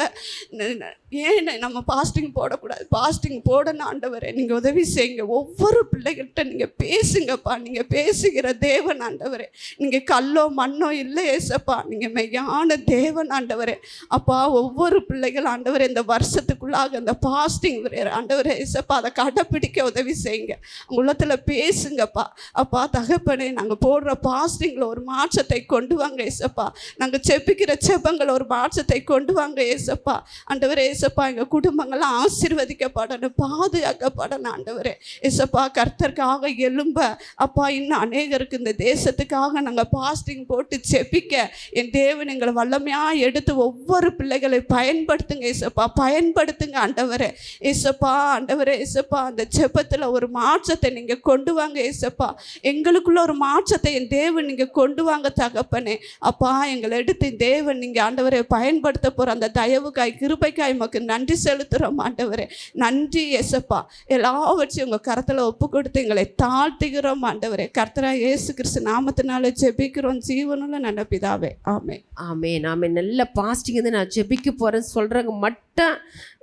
ஏன் நம்ம பாஸ்டிங் போடக்கூடாது? பாஸ்டிங் போடணும் ஆண்டவரே, நீங்கள் உதவி செய்யுங்க. ஒவ்வொரு பிள்ளைகள்கிட்ட நீங்கள் பேசுங்கப்பா. நீங்கள் பேசுகிற தேவன் ஆண்டவரே. நீங்கள் கல்லோ மண்ணோ இல்லை ஏசப்பா, நீங்கள் மெய்யான தேவன் ஆண்டவரே. அப்பா ஒவ்வொரு பிள்ளைகள் ஆண்டவரே இந்த வருஷத்துக்குள்ளாக அந்த பாஸ்டிங் ஆண்டவரே ஏசப்பா அதை கடைப்பிடிக்க உதவி செய்யுங்க. உள்ளத்தில் பேசுங்கப்பா. அப்பா தகப்பனே, நாங்கள் போடுற பாஸ்டிங்கில் ஒரு மாற்றத்தை கொண்டு வாங்க ஏசப்பா. நாங்கள் செப்பிக்கிற செப்பங்களை ஒரு மாற்றத்தை கொண்டு வாங்க ஏசப்பா. ஆண்டவரே ஏசப்பா, எங்கள் குடும்பங்கள்லாம் ஆசீர்வதிக்கப்படணும், பாதுகாக்கப்படணும் ஆண்டவரே ஏசப்பா. கர்த்தருக்காக எழும்ப அப்பா இன்னும் அநேகருக்கு இந்த தேசத்துக்காக நாங்கள் பாஸ்டிங் போட்டு செப்பிக்க என் தேவன் எங்களை வல்லமையாக எடுத்து ஒவ்வொரு பிள்ளைகளை பயன்படுத்துங்க ஏசப்பா, பயன்படுத்துங்க ஆண்டவரே ஏசப்பா. ஆண்டவரே ஏசப்பா, அந்த செப்பத்தில் ஒரு மாற்றத்தை நீங்கள் கொண்டு வாங்க ஏசப்பா. எங்களுக்குள்ள ஒரு மாற்றத்தை என் தேவன் நீங்கள் கொண்டு வாங்க தகப்பனே. அப்பா எங்களை எடுத்து தேவன் நீங்கள் ஆண்டவரை பயன்படுத்த போகிற அந்த தயவுக்காய் கிருபைக்காய் நமக்கு நன்றி செலுத்துகிறோம் ஆண்டவரே. நன்றி ஏசப்பா. எல்லாவற்றையும் உங்கள் கரத்தில் ஒப்பு கொடுத்து எங்களை தாழ்த்துகிறோம் ஆண்டவரே. கர்த்தராகிய இயேசு கிறிஸ்து நாம நாமத்தினால ஜெபிக்கிறோம் ஜீவனுள்ள நல்ல பிதாவே. ஆமென். ஆமென் ஆமென். நல்ல பாஸ்டிங் வந்து நான் ஜெபிக்க போகிறேன்னு சொல்கிறவங்க மட்டும்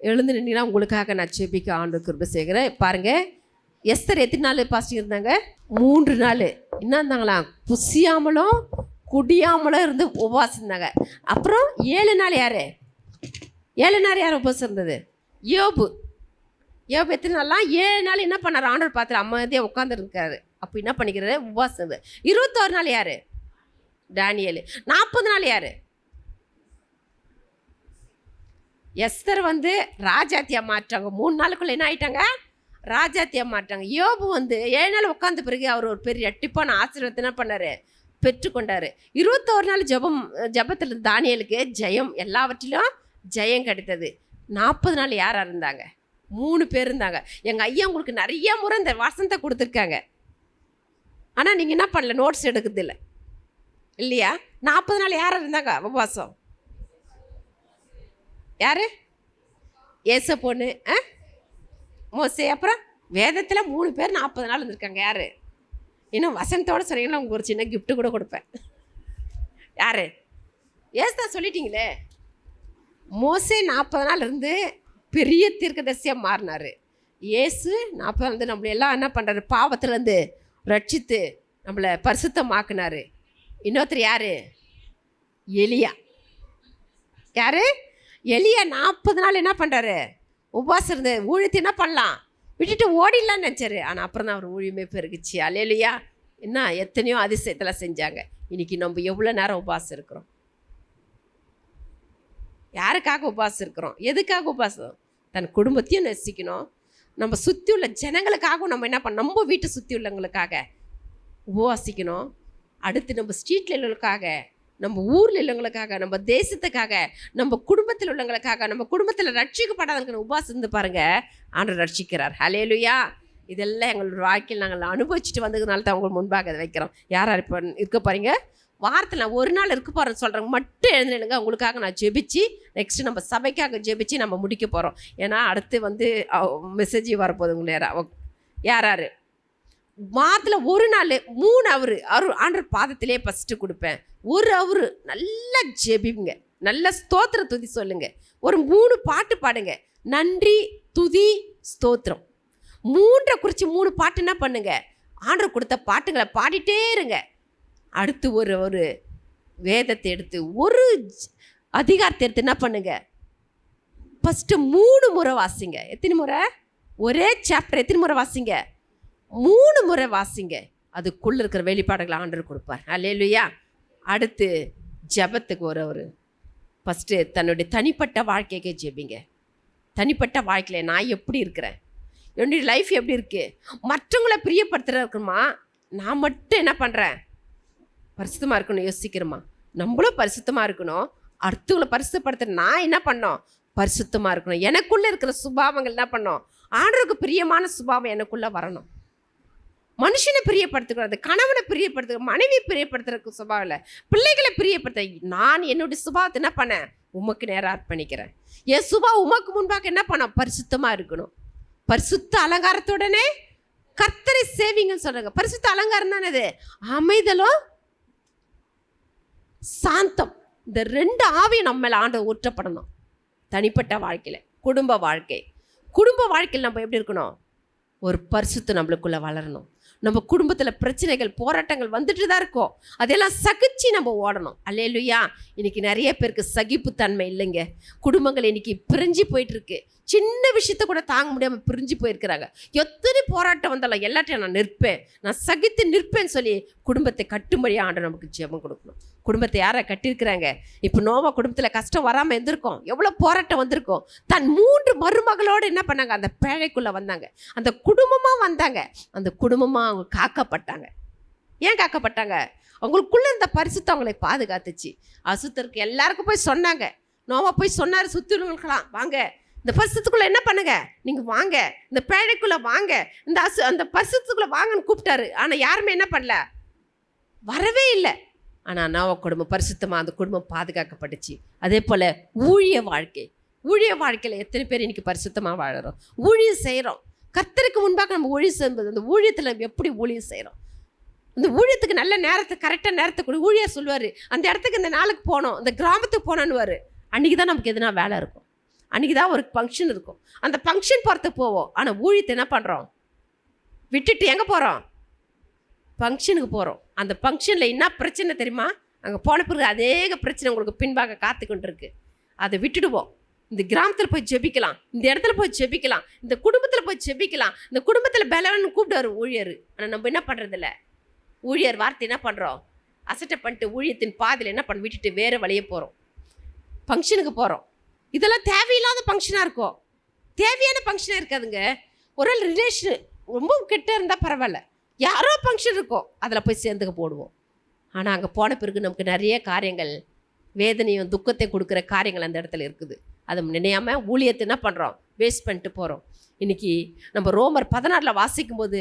எழுந்து நின்னா உங்களுக்காக நான் ஜெபிக்க ஆண்டு கிருபை செய்கிறேன். பாருங்கள், எஸ்தர் எத்தனை நாள் பாஸ்டிங் இருந்தாங்க? 3 நாள். என்ன இருந்தாங்களா? புசியாமலும் குடியாமலும் இருந்து உபவாசம் இருந்தாங்க. அப்புறம் 7 நாள் யார்? 7 நாள் யார் உபவாசம் இருந்தது? யோபு. யோபு எத்தனை நாள்லாம்? 7 நாள் என்ன பண்ணார்? ஆண்டவர் பார்த்துட்டு அமைதியாக உட்காந்துருக்காரு. அப்போ என்ன பண்ணிக்கிறாரு? உபவாசம் இருந்தது. 21 நாள் யார்? டானியல். 40 நாள் யார்? எஸ்தர் வந்து ராஜாத்தியா மாற்றாங்க. 3 நாளுக்குள்ள என்ன ஆயிட்டாங்க? ராஜாத்தியா மாற்றாங்க. யோபு வந்து 7 நாள் உட்காந்த பிறகு அவர் ஒரு பெரிய ரெட்டிப்பான ஆசீர்வாதத்தை என்ன பண்ணார்? பெற்றுக்கொண்டார். 21 நாள் ஜபத்தில் தானியலுக்கு ஜெயம், எல்லாவற்றிலும் ஜெயம் கிடைத்தது. 40 நாள் யார் இருந்தாங்க? 3 பேர் இருந்தாங்க. எங்கள் ஐயா உங்களுக்கு நிறைய முறை இந்த வசனத்தை கொடுத்துருக்காங்க. ஆனால் நீங்கள் என்ன பண்ணல? நோட்ஸ் எடுக்கிறது இல்லை இல்லையா? 40 நாள் யார் இருந்தாங்க உபவாசம்? யார்? ஏச பொண்ணு, மோசே. அப்புறம் வேதத்தில் 3 பேர் 40 நாள் இருந்திருக்காங்க. யார்? இன்னும் வசனத்தோடு சொன்னீங்கன்னா உங்களுக்கு ஒரு சின்ன கிஃப்ட்டு கூட கொடுப்பேன். யார்? ஏசுதான் சொல்லிட்டீங்களே. மோசே 40 நாள் இருந்து பெரிய தீர்க்கதரிசியாக மாறினார். ஏசு 40 நாள் வந்து நம்மளை எல்லாம் என்ன பண்ணுறாரு? பாவத்திலேருந்து ரட்சித்து நம்மளை பரிசுத்தமாக்குனார். இன்னொருத்தர் யார்? எலியா. யார்? எலியா 40 நாள் என்ன பண்ணுறாரு? உபவாசம் இருந்து ஊழியத்தை என்ன பண்ணலாம்? விட்டுட்டு ஓடிடலான்னு நினச்சாரு. ஆனால் அப்புறம் தான் அவர் ஊழியமே பெருகுச்சு. அல்லேலூயா. என்ன எத்தனையோ அதிசயத்தெல்லாம் செஞ்சாங்க. இன்றைக்கி நம்ம எவ்வளோ நேரம் உபவாசம் இருக்கிறோம்? யாருக்காக உபவாசம் இருக்கிறோம்? எதுக்காக உபவாசம்? தன் குடும்பத்தையும் நேசிக்கணும். நம்ம சுற்றி உள்ள ஜனங்களுக்காகவும் நம்ம என்ன பண்ண, நம்ம வீட்டை சுற்றி உள்ளவங்களுக்காக உபவாசிக்கணும். அடுத்து நம்ம ஸ்ட்ரீட்டில் உள்ளவங்களுக்காக, நம்ம ஊரில் உள்ளவங்களுக்காக, நம்ம தேசத்துக்காக, நம்ம குடும்பத்தில் உள்ளவங்களுக்காக, நம்ம குடும்பத்தில் ரட்சிக்கப்படாதவங்க உபவாசம் இருந்து பாருங்கள், ஆண்டவர் ரட்சிக்கிறார். ஹல்லேலூயா. இதெல்லாம் எங்களோட வாழ்க்கையில் நாங்கள் அனுபவிச்சுட்டு வந்ததுனால தான் அவங்க முன்பாக அதை வைக்கிறோம். யார் யார் இப்போ இருக்க போகிறீங்க? வாரத்தில் நான் 1 நாள் இருக்க போகிறேன்னு சொல்கிறவங்க மட்டும் எழுந்துடுங்க. உங்களுக்காக நான் ஜெபிச்சு நெக்ஸ்ட்டு நம்ம சபைக்காக ஜெபிச்சு நம்ம முடிக்க போகிறோம். ஏன்னா அடுத்து வந்து மெசேஜ் வரப்போகுது. உங்களை யார் யார் வாரத்தில் 1 நாள் 3 ஹவர் ஆண்டவர் பாதத்திலே ஃபஸ்ட்டு கொடுப்பேன். 1 ஹவர் நல்லா ஜெபிங்க, நல்ல ஸ்தோத்திர துதி சொல்லுங்கள். ஒரு 3 பாட்டு பாடுங்க. நன்றி, துதி, ஸ்தோத்திரம். 3 குறித்து 3 பாட்டு என்ன பண்ணுங்க? ஆண்டவர் கொடுத்த பாட்டுங்களை பாடிட்டே இருங்க. அடுத்து ஒரு வேதத்தை எடுத்து ஒரு அதிகாரத்தை எடுத்து என்ன பண்ணுங்க? ஃபஸ்ட்டு 3 முறை வாசிங்க. எத்தனை முறை? ஒரே சாப்டர் எத்தனை முறை வாசிங்க? 3 முறை வாசிங்க. அதுக்குள்ளே இருக்கிற வெளிப்பாடுகளை ஆண்டவர் கொடுப்பார். அல்லேலூயா. அடுத்து ஜெபத்துக்கு ஒரு ஃபஸ்ட்டு தன்னுடைய தனிப்பட்ட வாழ்க்கைக்கே ஜெபிங்க. தனிப்பட்ட வாழ்க்கையில் நான் எப்படி இருக்கிறேன்? என்னுடைய லைஃப் எப்படி இருக்குது? மற்றவங்களை பிரியப்படுத்துகிற இருக்குமா? நான் மட்டும் என்ன பண்ணுறேன்? பரிசுத்தமாக இருக்கணும் யோசிக்கிறோமா? நம்மளும் பரிசுத்தமாக இருக்கணும். அடுத்தவங்களை பரிசுத்தப்படுத்துகிற நான் என்ன பண்ணோம்? பரிசுத்தமாக இருக்கணும். எனக்குள்ளே இருக்கிற சுபாவங்கள் என்ன பண்ணோம்? ஆண்டவருக்கு பிரியமான சுபாவம் எனக்குள்ளே வரணும். மனுஷனை பிரியப்படுத்துகிறது, கணவனை பிரியப்படுத்துகிற, மனைவி பிரியப்படுத்துறதுக்கு சுபாவம் இல்லை, பிள்ளைகளை பிரியப்படுத்த. நான் என்னுடைய சுபாவத்தை என்ன பண்ணேன்? உமக்கு நேரம் அர்ப்பணிக்கிறேன். என் சுபாவம் உமக்கு முன்பாக என்ன பண்ண? பரிசுத்தமாக இருக்கணும். பரிசுத்த அலங்காரத்துடனே கர்த்தரை சேவிங்கன்னு சொல்கிறாங்க. பரிசுத்த அலங்காரம் தானே அது? அமைதலும் சாந்தம். இந்த 2 ஆவியும் நம்ம மேலே ஆண்டவர் ஊற்றப்படணும். தனிப்பட்ட வாழ்க்கையில், குடும்ப வாழ்க்கையில் நம்ம எப்படி இருக்கணும்? ஒரு பரிசுத்தம் நம்மளுக்குள்ளே வளரணும். நம்ம குடும்பத்தில் பிரச்சனைகள், போராட்டங்கள் வந்துட்டு தான் இருக்கோம். அதெல்லாம் சகிச்சு நம்ம ஓடணும். அல்லேலூயா. இன்றைக்கி நிறைய பேருக்கு சகிப்புத்தன்மை இல்லைங்க. குடும்பங்கள் இன்றைக்கி பிரிஞ்சு போயிட்டுருக்கு. சின்ன விஷயத்த கூட தாங்க முடியாமல் பிரிஞ்சு போயிருக்கிறாங்க. எத்தனை போராட்டம் வந்தாலும் எல்லாத்தையும் நான் நிற்பேன், நான் சகித்து நிற்பேன்னு சொல்லி குடும்பத்தை கட்டும்படியாக ஆண்டவர் நமக்கு ஜெபம் கொடுக்கணும். குடும்பத்தை யாரை கட்டியிருக்கிறாங்க? இப்போ நோவா குடும்பத்தில் கஷ்டம் வராமல் இருந்திருக்கோம். எவ்வளோ போராட்டம் வந்திருக்கோம். தன் 3 மருமகளோடு என்ன பண்ணாங்க? அந்த பேழைக்குள்ளே வந்தாங்க. அந்த குடும்பமாக வந்தாங்க. அந்த குடும்பமாக அவங்க காக்கப்பட்டாங்க. ஏன் காக்கப்பட்டாங்க? அவங்களுக்குள்ளே இருந்த பரிசுத்தம் அவங்களை பாதுகாத்துச்சு. அசுத்தருக்கு எல்லாருக்கும் போய் சொன்னாங்க. நோவா போய் சொன்னார், சுத்தினவங்களுக்கெல்லாம் வாங்க, இந்த பரிசுத்துக்குள்ளே என்ன பண்ணுங்க? நீங்கள் வாங்க, இந்த பேழைக்குள்ளே வாங்க, அந்த பரிசுத்துக்குள்ளே வாங்கன்னு கூப்பிட்டாரு. ஆனால் யாருமே என்ன பண்ணல? வரவே இல்லை. ஆனால் நோவா குடும்பம் பரிசுத்தமாக அந்த குடும்பம் பாதுகாக்கப்பட்டுச்சு. அதே போல் ஊழிய வாழ்க்கையில் எத்தனை பேர் இன்றைக்கி பரிசுத்தமாக வாழறோம்? ஊழியம் செய்கிறோம். கர்த்தருக்கு முன்பாக நம்ம ஊழியம் செய்யும்போது அந்த ஊழியத்தில் நம்ம எப்படி ஊழியம் செய்கிறோம்? இந்த ஊழியத்துக்கு நல்ல நேரத்துக்கு கரெக்டாக நேரத்துக்கு கூட ஊழியர் சொல்லுவார், அந்த இடத்துக்கு இந்த நாளுக்கு போகணும், இந்த கிராமத்துக்கு போகணுன்னுவார். அன்றைக்கி தான் நமக்கு எதுனா வேலை இருக்கும், அன்றைக்கி தான் ஒரு ஃபங்க்ஷன் இருக்கும், அந்த ஃபங்க்ஷன் போகிறதுக்கு போவோம். ஆனால் ஊழியத்தை என்ன பண்ணுறோம், விட்டுட்டு எங்கே போகிறோம், ஃபங்க்ஷனுக்கு போகிறோம். அந்த ஃபங்க்ஷனில் என்ன பிரச்சனை தெரியுமா, அங்கே போன பிறகு அநேக பிரச்சனை உங்களுக்கு பின்பாக காத்து கொண்டு இருக்கு. அதை விட்டுடுவோம். இந்த கிராமத்தில் போய் ஜெபிக்கலாம், இந்த இடத்துல போய் ஜெபிக்கலாம், இந்த குடும்பத்தில் போய் ஜெபிக்கலாம், இந்த குடும்பத்தில் பலவன்னு கூப்பிடுவார் ஊழியர். ஆனால் நம்ம என்ன பண்ணுறதில்ல, ஊழியர் வார்த்தை என்ன பண்ணுறோம், அசட்டை பண்ணிட்டு ஊழியத்தின் பாதையில் என்ன பண்ண விட்டுட்டு வேறு வழியே போகிறோம், ஃபங்க்ஷனுக்கு போகிறோம். இதெல்லாம் தேவையில்லாத ஃபங்க்ஷனாக இருக்கும், தேவையான ஃபங்க்ஷனாக இருக்காதுங்க. ஒரு ரிலேஷன் ரொம்ப கிட்ட இருந்தால் பரவாயில்ல, யாரோ ஃபங்க்ஷன் இருக்கும், அதில் போய் சேர்ந்துக்க போடுவோம். ஆனால் அங்கே போன பிறகு நமக்கு நிறைய காரியங்கள், வேதனையும் துக்கத்தையும் கொடுக்குற காரியங்கள் அந்த இடத்துல இருக்குது. அதை நினையாமல் ஊழியத்தை என்ன பண்ணுறோம், வேஸ்ட் பண்ணிட்டு போகிறோம். இன்றைக்கி நம்ம ரோமர் 16 வாசிக்கும்போது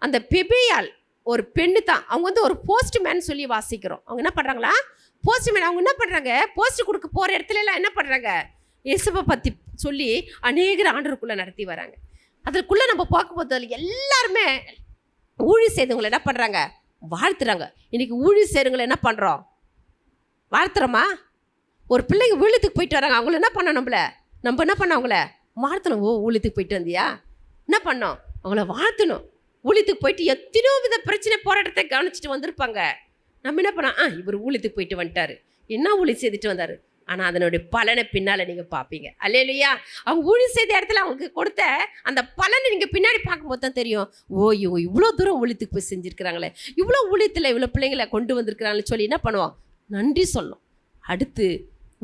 அந்த பெபியால் ஒரு பெண்ணு தான், அவங்க வந்து ஒரு போஸ்ட்மேன் சொல்லி வாசிக்கிறோம். அவங்க என்ன பண்ணுறாங்களா, போஸ்ட்மேன். அவங்க என்ன பண்ணுறாங்க, போஸ்ட் கொடுக்க போகிற இடத்துல எல்லாம் என்ன பண்ணுறாங்க, இயேசுவை பற்றி சொல்லி அநேகர் ஆண்டவருக்குள்ளே நடத்தி வராங்க. அதுக்குள்ளே நம்ம பார்க்கும்போது அதில் எல்லாருமே ஊழி செய்தவங்களை என்ன பண்ணுறாங்க, வாழ்த்துறாங்க. இன்றைக்கி ஊழி செய்கிறவங்களை என்ன பண்ணுறோம், வாழ்த்துறோமா? ஒரு பிள்ளைங்க ஊழியத்துக்கு போயிட்டு வராங்க, அவங்கள என்ன பண்ணோம், நம்ம என்ன பண்ணோம், அவங்கள வாழ்த்தணும். ஓ, ஊழியத்துக்கு போயிட்டு வந்தியா, என்ன பண்ணோம், அவங்கள வாழ்த்தணும். ஊழியத்துக்கு போயிட்டு எத்தனையோ வித பிரச்சனை போராட்டத்தை கவனிச்சுட்டு வந்திருப்பாங்க. நம்ம என்ன பண்ணோம், இவர் ஊழியத்துக்கு போயிட்டு வந்துட்டார், என்ன ஊழியம் செய்துட்டு வந்தார். ஆனால் அதனுடைய பலனை பின்னால் நீங்கள் பார்ப்பீங்க. அல்லேலூயா. அவங்க ஊழியம் செய்த இடத்துல அவங்களுக்கு கொடுத்த அந்த பலனை நீங்கள் பின்னாடி பார்க்கும்போது தான் தெரியும், ஓ இவங்க இவ்வளோ தூரம் ஊழியத்துக்கு போய் செஞ்சுருக்கிறாங்களே, இவ்வளோ ஊழியத்தில் இவ்வளோ பிள்ளைங்களை கொண்டு வந்திருக்கிறாங்கன்னு சொல்லி என்ன பண்ணுவோம், நன்றி சொல்லணும். அடுத்து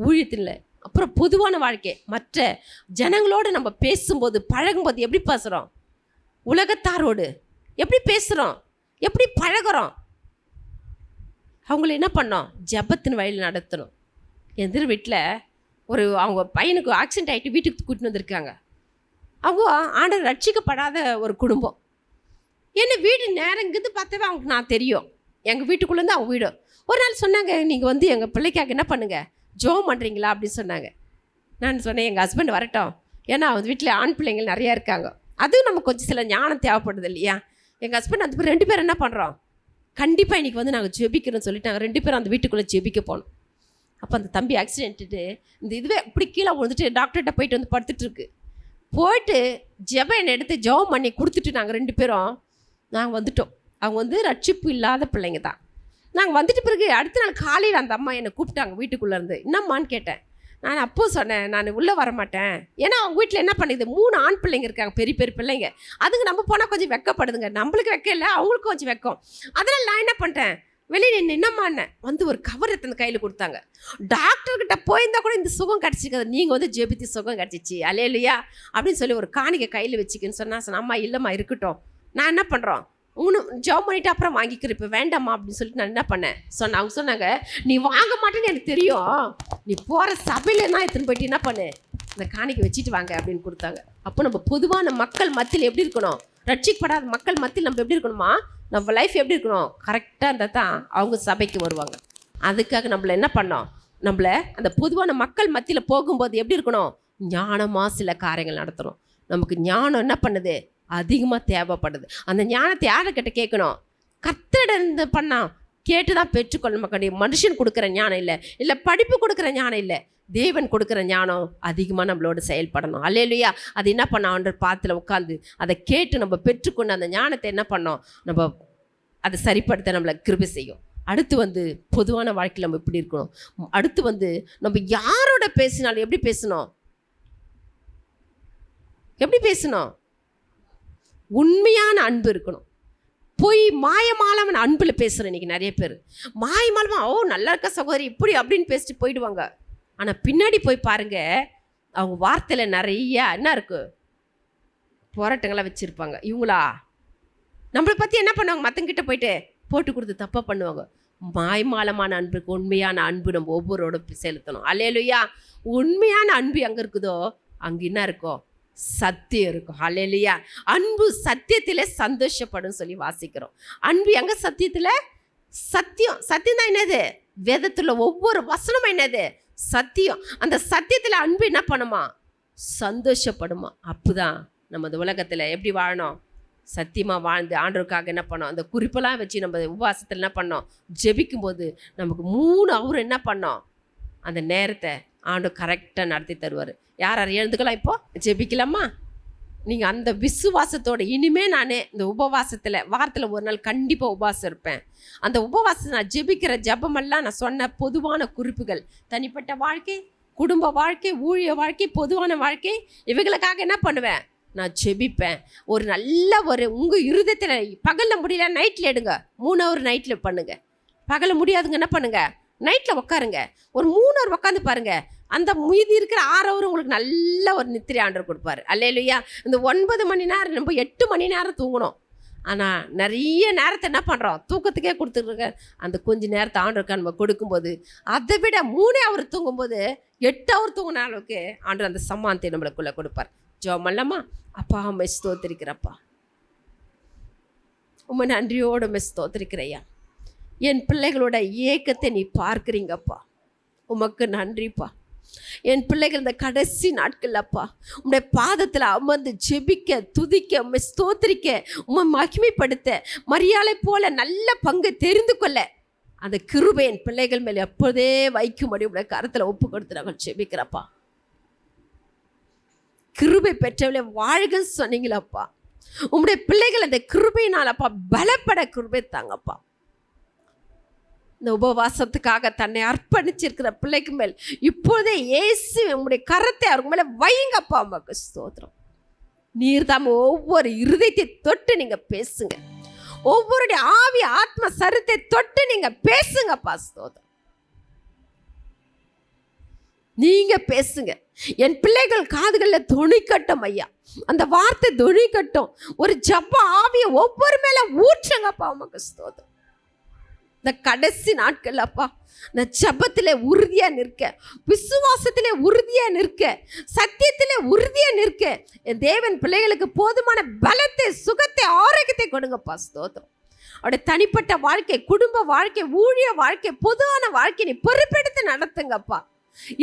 ஊழியத்தில் அப்புறம் பொதுவான வாழ்க்கை, மற்ற ஜனங்களோடு நம்ம பேசும்போது பழகும்போது எப்படி பேசுகிறோம், உலகத்தாரோடு எப்படி பேசுகிறோம், எப்படி பழகிறோம், அவங்கள என்ன பண்ணோம், ஜெபத்தின் வழியில் நடத்தணும். எதிர் வீட்டில் அவங்க பையனுக்கு ஆக்சிடென்ட் ஆகிட்டு வீட்டுக்கு கூட்டின்னு வந்திருக்காங்க. அவங்க ஆண்டவர் ரட்சிக்கப்படாத ஒரு குடும்பம். என்ன வீடு நேரங்குது பார்த்தவே அவங்களுக்கு நான் தெரியும், எங்கள் வீட்டுக்குள்ளேருந்து அவங்க வீடு. ஒரு நாள் சொன்னாங்க, நீங்கள் வந்து எங்கள் பிள்ளைக்காக என்ன பண்ணுங்கள், ஜோம் பண்ணுறீங்களா அப்படின்னு சொன்னாங்க. நான் சொன்னேன், எங்கள் ஹஸ்பண்ட் வரட்டும், ஏன்னா அவங்க வீட்டில் ஆண் பிள்ளைங்கள் நிறையா இருக்காங்க, அதுவும் நமக்கு கொஞ்சம் சில ஞானம் தேவைப்படுது இல்லையா. எங்கள் ஹஸ்பண்ட் அந்த பேர் 2 பேரும் என்ன பண்ணுறோம், கண்டிப்பாக இன்றைக்கி வந்து நாங்கள் ஜெபிக்கிறோன்னு சொல்லிட்டு நாங்கள் 2 பேரும் அந்த வீட்டுக்குள்ளே ஜெபிக்க போனோம். அப்போ அந்த தம்பி ஆக்சிடென்ட்டு இந்த இதுவே இப்படி கீழே விழுந்துட்டு டாக்டர்கிட்ட போயிட்டு வந்து படுத்துட்ருக்கு. போயிட்டு ஜெபம் எடுத்து ஜெபம் பண்ணி கொடுத்துட்டு நாங்கள் 2 பேரும் நாங்கள் வந்துட்டோம். அவங்க வந்து ரட்சிப்பு இல்லாத பிள்ளைங்க தான். நாங்கள் வந்துட்டு பிறகு அடுத்த நாள் காலையில் அந்த அம்மா என்னை கூப்பிட்டாங்க வீட்டுக்குள்ளேருந்து. என்னம்மான்னு கேட்டேன். நான் அப்போ சொன்னேன், நான் உள்ளே வரமாட்டேன், ஏன்னா அவங்க வீட்டில் என்ன பண்ணுது, 3 ஆண் பிள்ளைங்க இருக்காங்க, பெரிய பெரிய பிள்ளைங்க. அதுக்கு நம்ம போனால் கொஞ்சம் வெக்கப்படுதுங்க, நம்மளுக்கு வெக்கம் இல்லை, அவங்களுக்கும் கொஞ்சம் வெக்கம். அதனால் நான் என்ன பண்ணிட்டேன், வெளியே நின்று என்னம்மான்னு வந்து ஒரு கவர் எடுத்து அந்த கையில் கொடுத்தாங்க. டாக்டர்கிட்ட போயிருந்தா கூட இந்த சுகம் கிடச்சிக்காது, நீங்கள் வந்து ஜெபித்து சுகம் கிடச்சிச்சு, அல்லேலூயா அப்படின்னு சொல்லி ஒரு காணிக்கை கையில் வச்சுக்கின்னு சொன்னால், அம்மா இல்லைம்மா இருக்கட்டும், நான் என்ன பண்ணுறோம், ஜாப் பண்ணிவிட்டு அப்புறம் வாங்கிக்கிறேன், இப்போ வேண்டாம்மா அப்படின்னு சொல்லிட்டு நான் என்ன பண்ணேன் சொன்னேன். அவங்க சொன்னாங்க, நீ வாங்க மாட்டேன்னு எனக்கு தெரியும், நீ போகிற சபையில் தான் எடுத்துன்னு போயிட்டு என்ன பண்ணு, இந்த காணிக்கை வச்சுட்டு வாங்க அப்படின்னு கொடுத்தாங்க. அப்போ நம்ம பொதுவான மக்கள் மத்தியில் எப்படி இருக்கணும், ரட்சிக்கப்படாத மக்கள் மத்தியில் நம்ம எப்படி இருக்கணுமா, நம்ம லைஃப் எப்படி இருக்கணும், கரெக்டாக இருந்தால் தான் அவங்க சபைக்கு வருவாங்க. அதுக்காக நம்மளை என்ன பண்ணோம், நம்மளை அந்த பொதுவான மக்கள் மத்தியில் போகும்போது எப்படி இருக்கணும், ஞானமாக சில காரியங்கள் நடத்தணும். நமக்கு ஞானம் என்ன பண்ணுது, அதிகமாக தேவைப்படுது. அந்த ஞானத்தை யார்கிட்ட கேட்கணும், கர்த்தரிடந்து பண்ணால் கேட்டு தான் பெற்றுக்கொள்ள மக்கள். மனுஷன் கொடுக்குற ஞானம் இல்லை படிப்பு கொடுக்குற ஞானம் இல்லை, தேவன் கொடுக்குற ஞானம் அதிகமாக நம்மளோட செயல்படணும். அல்லேலூயா. அது என்ன பண்ணோம், ஆண்டவர் பாத்தில் உட்காந்து அதை கேட்டு நம்ம பெற்றுக்கொண்டு அந்த ஞானத்தை என்ன பண்ணோம், நம்ம அதை சரிப்படுத்த நம்மளை கிருபை செய்யும். அடுத்து வந்து பொதுவான வாழ்க்கையில் நம்ம எப்படி இருக்கணும், அடுத்து வந்து நம்ம யாரோட பேசினாலும் எப்படி பேசணும், உண்மையான அன்பு இருக்கணும். போய் மாயமாலவன் அன்பில் பேசுகிறேன். இன்றைக்கி நிறைய பேர் மாயமாலமாக, ஓ நல்லா இருக்க சகோதரி இப்படி அப்படின்னு பேசிட்டு போயிடுவாங்க. ஆனால் பின்னாடி போய் பாருங்கள், அவங்க வார்த்தையில் நிறையா என்ன இருக்குது, போராட்டங்களாக வச்சுருப்பாங்க. இவங்களா நம்மளை பற்றி என்ன பண்ணுவாங்க, மற்றங்கிட்ட போயிட்டு போட்டு கொடுத்து தப்பாக பண்ணுவாங்க. மாயமாலமான அன்புக்கு உண்மையான அன்பு நம்ம ஒவ்வொருவரோட செலுத்தணும். அல்லேலூயா. உண்மையான அன்பு எங்கே இருக்குதோ அங்கே என்ன இருக்கும், சத்தியம் இருக்கும். அல்லேலூயா. அன்பு சத்தியத்தில் சந்தோஷப்படும் சொல்லி வாசிக்கிறோம். அன்பு எங்கே, சத்தியத்தில். சத்தியம் தான் என்னது, வேதத்தில் ஒவ்வொரு வசனமும் என்னது, சத்தியம். அந்த சத்தியத்தில் அன்பு என்ன பண்ணுமா, சந்தோஷப்படுமா. அப்போதான் நம்ம இந்த உலகத்தில் எப்படி வாழணும், சத்தியமாக வாழ்ந்து ஆண்டவருக்காக என்ன பண்ணோம், அந்த குறிப்பெல்லாம் வச்சு நம்ம உபவாசத்தில் என்ன பண்ணோம், ஜெபிக்கும் போது நமக்கு 3 ஹவர் என்ன பண்ணோம், அந்த நேரத்தை ஆண்டவர் கரெக்டாக நடத்தி தருவார். யார் எழுந்துக்கலாம், இப்போ ஜெபிக்கலாமா? நீங்கள் அந்த விசுவாசத்தோட இனிமே நான் இந்த உபவாசத்தில் வாரத்தில் ஒரு நாள் கண்டிப்பாக உபவாசம் இருப்பேன். அந்த உபவாசம் நான் ஜெபிக்கிற ஜெபமெல்லாம் நான் சொன்ன பொதுவான குறிப்புகள், தனிப்பட்ட வாழ்க்கை, குடும்ப வாழ்க்கை, ஊழிய வாழ்க்கை, பொதுவான வாழ்க்கை, இவைகளுக்காக என்ன பண்ணுவேன், நான் ஜெபிப்பேன். ஒரு நல்ல உங்கள் இருதயத்தில் பகலில் முடியல நைட்டில் எடுங்க, 3 ஹவர் நைட்டில் பண்ணுங்க. பகலில் முடியாதுங்க என்ன பண்ணுங்க, நைட்டில் உட்காருங்க, ஒரு 3 ஹவர் உட்காந்து பாருங்க. அந்த மீதி இருக்கிற 6 ஹவர் உங்களுக்கு நல்ல ஒரு நித்திரை ஆண்டவர் கொடுப்பாரு. அல்லேலூயா. இந்த 9 மணி நேரம் நம்ம 8 மணி நேரம் தூங்கணும். ஆனால் நிறைய நேரத்தை என்ன பண்ணுறோம், தூக்கத்துக்கே கொடுத்துருக்க. அந்த கொஞ்ச நேரத்தை ஆண்டவருக்கு நம்ம கொடுக்கும்போது அதை விட 3 ஹவர் தூங்கும்போது 8 ஹவர் தூங்கின அளவுக்கு ஆண்டவர் அந்த சம்மானத்தை நம்மளுக்குள்ளே கொடுப்பார். ஜெபமல்லமா? அப்பா உம்மை ஸ்தோத்திரிக்கிறப்பா, உம்மை நன்றியோடு உம்மை ஸ்தோத்திரிக்கிறையா. என் பிள்ளைகளோட ஏக்கத்தை நீ பார்க்குறீங்கப்பா, உமக்கு நன்றிப்பா. என் பிள்ளைகள் இந்த கடைசி நாட்கள் அப்பா உம்முடைய பாதத்தில் அமர்ந்து ஜெபிக்க, துதிக்க, உம்மை ஸ்தோத்திரிக்க, உம்மை மகிமைப்படுத்த, மரியாதை போல நல்ல பங்கு தெரிந்து கொள்ள அந்த கிருபை என் பிள்ளைகள் மேலே எப்போதே வைக்கும்படி உடைய கரத்தில் ஒப்பு கொடுத்து நாங்கள் ஜெபிக்கிறப்பா. கிருபை பெற்றவளை வாழ்கன்னு சொன்னீங்களப்பா. உம்முடைய பிள்ளைகள் அந்த கிருபையினால் அப்பா பலப்பட கிருபை தாங்கப்பா. இந்த உபவாசத்துக்காக தன்னை அர்ப்பணிச்சிருக்கிற பிள்ளைக்கு மேல் இப்போதே இயேசு உங்களுடைய கரத்தை அவருக்கு மேலே வைங்கப்பா. உமக்கு ஸ்தோத்திரம். நீர் தாம ஒவ்வொரு இருதயத்தை தொட்டு நீங்கள் பேசுங்க, ஒவ்வொருடைய ஆவி ஆத்ம சரத்தை தொட்டு நீங்கள் பேசுங்கப்பா. ஸ்தோத்திரம். நீங்க பேசுங்க, என் பிள்ளைகள் காதுகளில் தொனிக்கட்டும் ஐயா, அந்த வார்த்தை தொனிக்கட்டும். ஒரு ஜப ஆவியை ஒவ்வொரு மேல ஊற்றுங்கப்பா. உமக்கு ஸ்தோத்திரம். இந்த கடைசி நாட்கள் அப்பா இந்த ஜபத்திலே உறுதியா நிற்க, விசுவாசத்திலே உறுதியா நிற்க, சத்தியத்திலே உறுதியா நிற்க என் தேவன் பிள்ளைகளுக்கு போதுமான பலத்தை, சுகத்தை, ஆரோக்கியத்தை கொடுங்கப்பா. ஸ்தோத்திரம். அவருடைய தனிப்பட்ட வாழ்க்கை, குடும்ப வாழ்க்கை, ஊழிய வாழ்க்கை, பொதுவான வாழ்க்கை நீ பொறுப்பெடுத்து நடத்துங்கப்பா.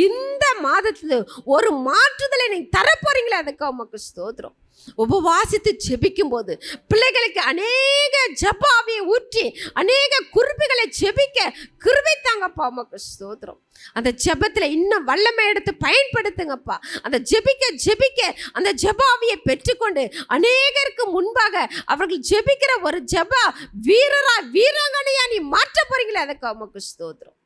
இந்த மாதத்துல ஒரு மாற்றுதலை நீங்க தரப்போறீங்களா, அதுக்கு உமக்கு ஸ்தோத்திரம். உபவாசித்து ஜெபிக்கும் போது பிள்ளைகளுக்கு அநேக ஜபாவியை ஊற்றி அநேக குறிப்புகளை ஜெபிக்க கிருபை தாங்கப்பா. உமக்கு ஸ்தோத்திரம். அந்த ஜெபத்தில் இன்னும் வல்லமை எடுத்து பயன்படுத்துங்கப்பா. அந்த ஜெபிக்க அந்த ஜபாவியை பெற்றுக்கொண்டு அநேகருக்கு முன்பாக அவர்கள் ஜெபிக்கிற ஒரு ஜபா வீராங்கனையா நீ மாற்ற போறீங்களா, அதுக்கு உமக்கு ஸ்தோத்திரம்.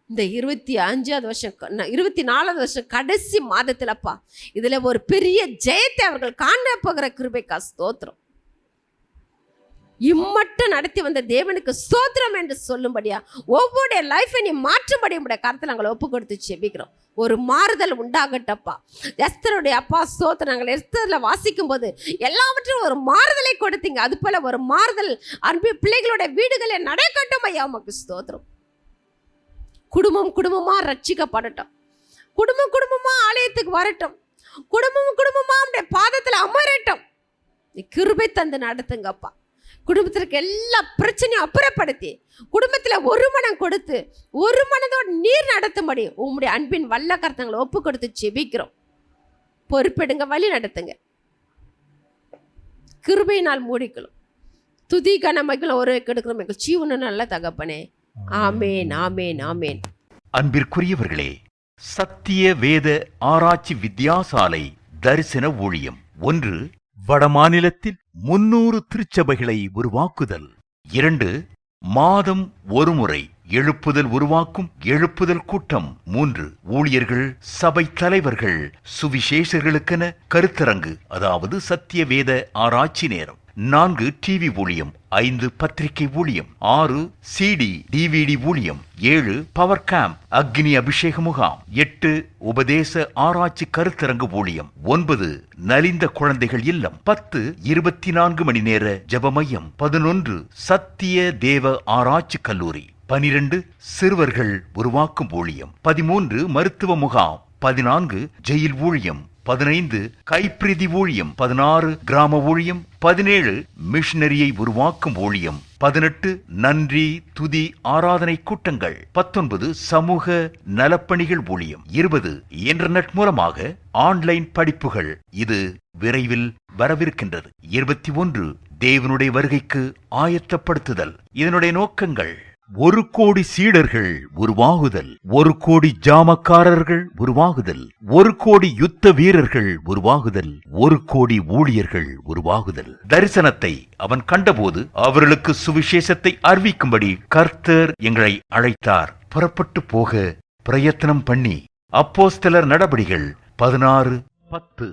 இந்த 25வது வருஷம் 24வது வருஷம் கடைசி மாதத்திலப்பா இதுல ஒரு பெரிய ஜெயத்தை அவர்கள் காண போகிற கிருபைக்கா ஸ்தோத்திரம். இம்மட்டும் நடத்தி வந்த தேவனுக்கு ஸ்தோத்திரம் என்று சொல்லும்படியா ஒவ்வொரு லைஃபை நீ மாற்றும்படி உடைய கருத்தில் நாங்கள் ஒப்பு கொடுத்து ஜெபிக்கிறோம். ஒரு மாறுதல் உண்டாகட்டப்பா. எஸ்தருடைய அப்பா ஸ்தோத்திரம். நாங்கள் எஸ்தரில் வாசிக்கும் போது எல்லாவற்றும் ஒரு மாறுதலை கொடுத்தீங்க. அது போல ஒரு மாறுதல் அன்பு பிள்ளைகளுடைய வீடுகளை நடக்கட்டும் ஐயா. உமக்கு ஸ்தோத்திரம். குடும்பமா ரட்சிக்கப்படட்டும், குடும்பமா ஆலயத்துக்கு வரட்டும், குடும்பமா அவனுடைய பாதத்தில் அமரட்டும். நீ கிருபை தந்து நடத்துங்கப்பா. குடும்பத்திற்கு எல்லா பிரச்சனையும் அப்புறப்படுத்தி குடும்பத்தில் ஒரு மனம் கொடுத்து ஒரு மனதோடு நீர் நடத்தும்படி உம்முடைய அன்பின் வல்ல கர்த்தங்களை ஒப்பு கொடுத்து ஜெபிக்கிறோம். பொறுப்பெடுங்க, வழி நடத்துங்க, கிருபையினால் மூடிக்கணும். துதி கனமைகள் ஒரு கெடுக்கிற ஜீவனும் நல்ல தகப்பனே. ஆமேன், ஆமேன், ஆமேன். அன்பிற்குரியவர்களே, சத்திய வேத ஆராய்ச்சி வித்யாசாலை தரிசன ஊழியம் 1. வடமாநிலத்தில் 300 திருச்சபைகளை உருவாக்குதல். 2. மாதம் ஒருமுறை எழுப்புதல் உருவாக்கும் எழுப்புதல் கூட்டம். 3. ஊழியர்கள், சபை தலைவர்கள், சுவிசேஷர்களுக்கென கருத்தரங்கு, அதாவது சத்திய வேத ஆராய்ச்சி நேரம். 4. டிவி ஊழியம். 5. பத்திரிகை ஊழியம். 6. CD DVD ஊழியம். 7. பவர் கேம்ப் அக்னி அபிஷேக முகாம். 8. உபதேச ஆராய்ச்சி கருத்தரங்கு ஊழியம். 9. நலிந்த குழந்தைகள் இல்லம். 10. 24 மணி நேர ஜெப மையம். 11. சத்திய தேவ ஆராய்ச்சி கல்லூரி. 12. சிறுவர்கள் உருவாக்கும் ஊழியம். 13. மருத்துவ முகாம். 14. ஜெயில் ஊழியம். 15 கைப்பிரதி ஊழியம், 16 கிராம ஊழியம், 17 மிஷனரியை உருவாக்கும் ஊழியம், 18 நன்றி துதி ஆராதனை கூட்டங்கள், 19 சமூக நலப்பணிகள் ஊழியம், 20 இன்டர்நெட் மூலமாக ஆன்லைன் படிப்புகள். இது விரைவில் வரவிருக்கின்றது. 21 தேவனுடைய வருகைக்கு ஆயத்தப்படுத்துதல். இதனுடைய நோக்கங்கள்: 1 கோடி சீடர்கள் உருவாகுதல், 1 கோடி ஜாமக்காரர்கள் உருவாகுதல், 1 கோடி யுத்த வீரர்கள் உருவாகுதல், 1 கோடி ஊழியர்கள் உருவாகுதல். தரிசனத்தை அவன் கண்டபோது அவர்களுக்கு சுவிசேஷத்தை அறிவிக்கும்படி கர்த்தர் எங்களை அழைத்தார். புறப்பட்டு போக பிரயத்தனம் பண்ணி. அப்போஸ்தலர் நடபடிகள் 16:10.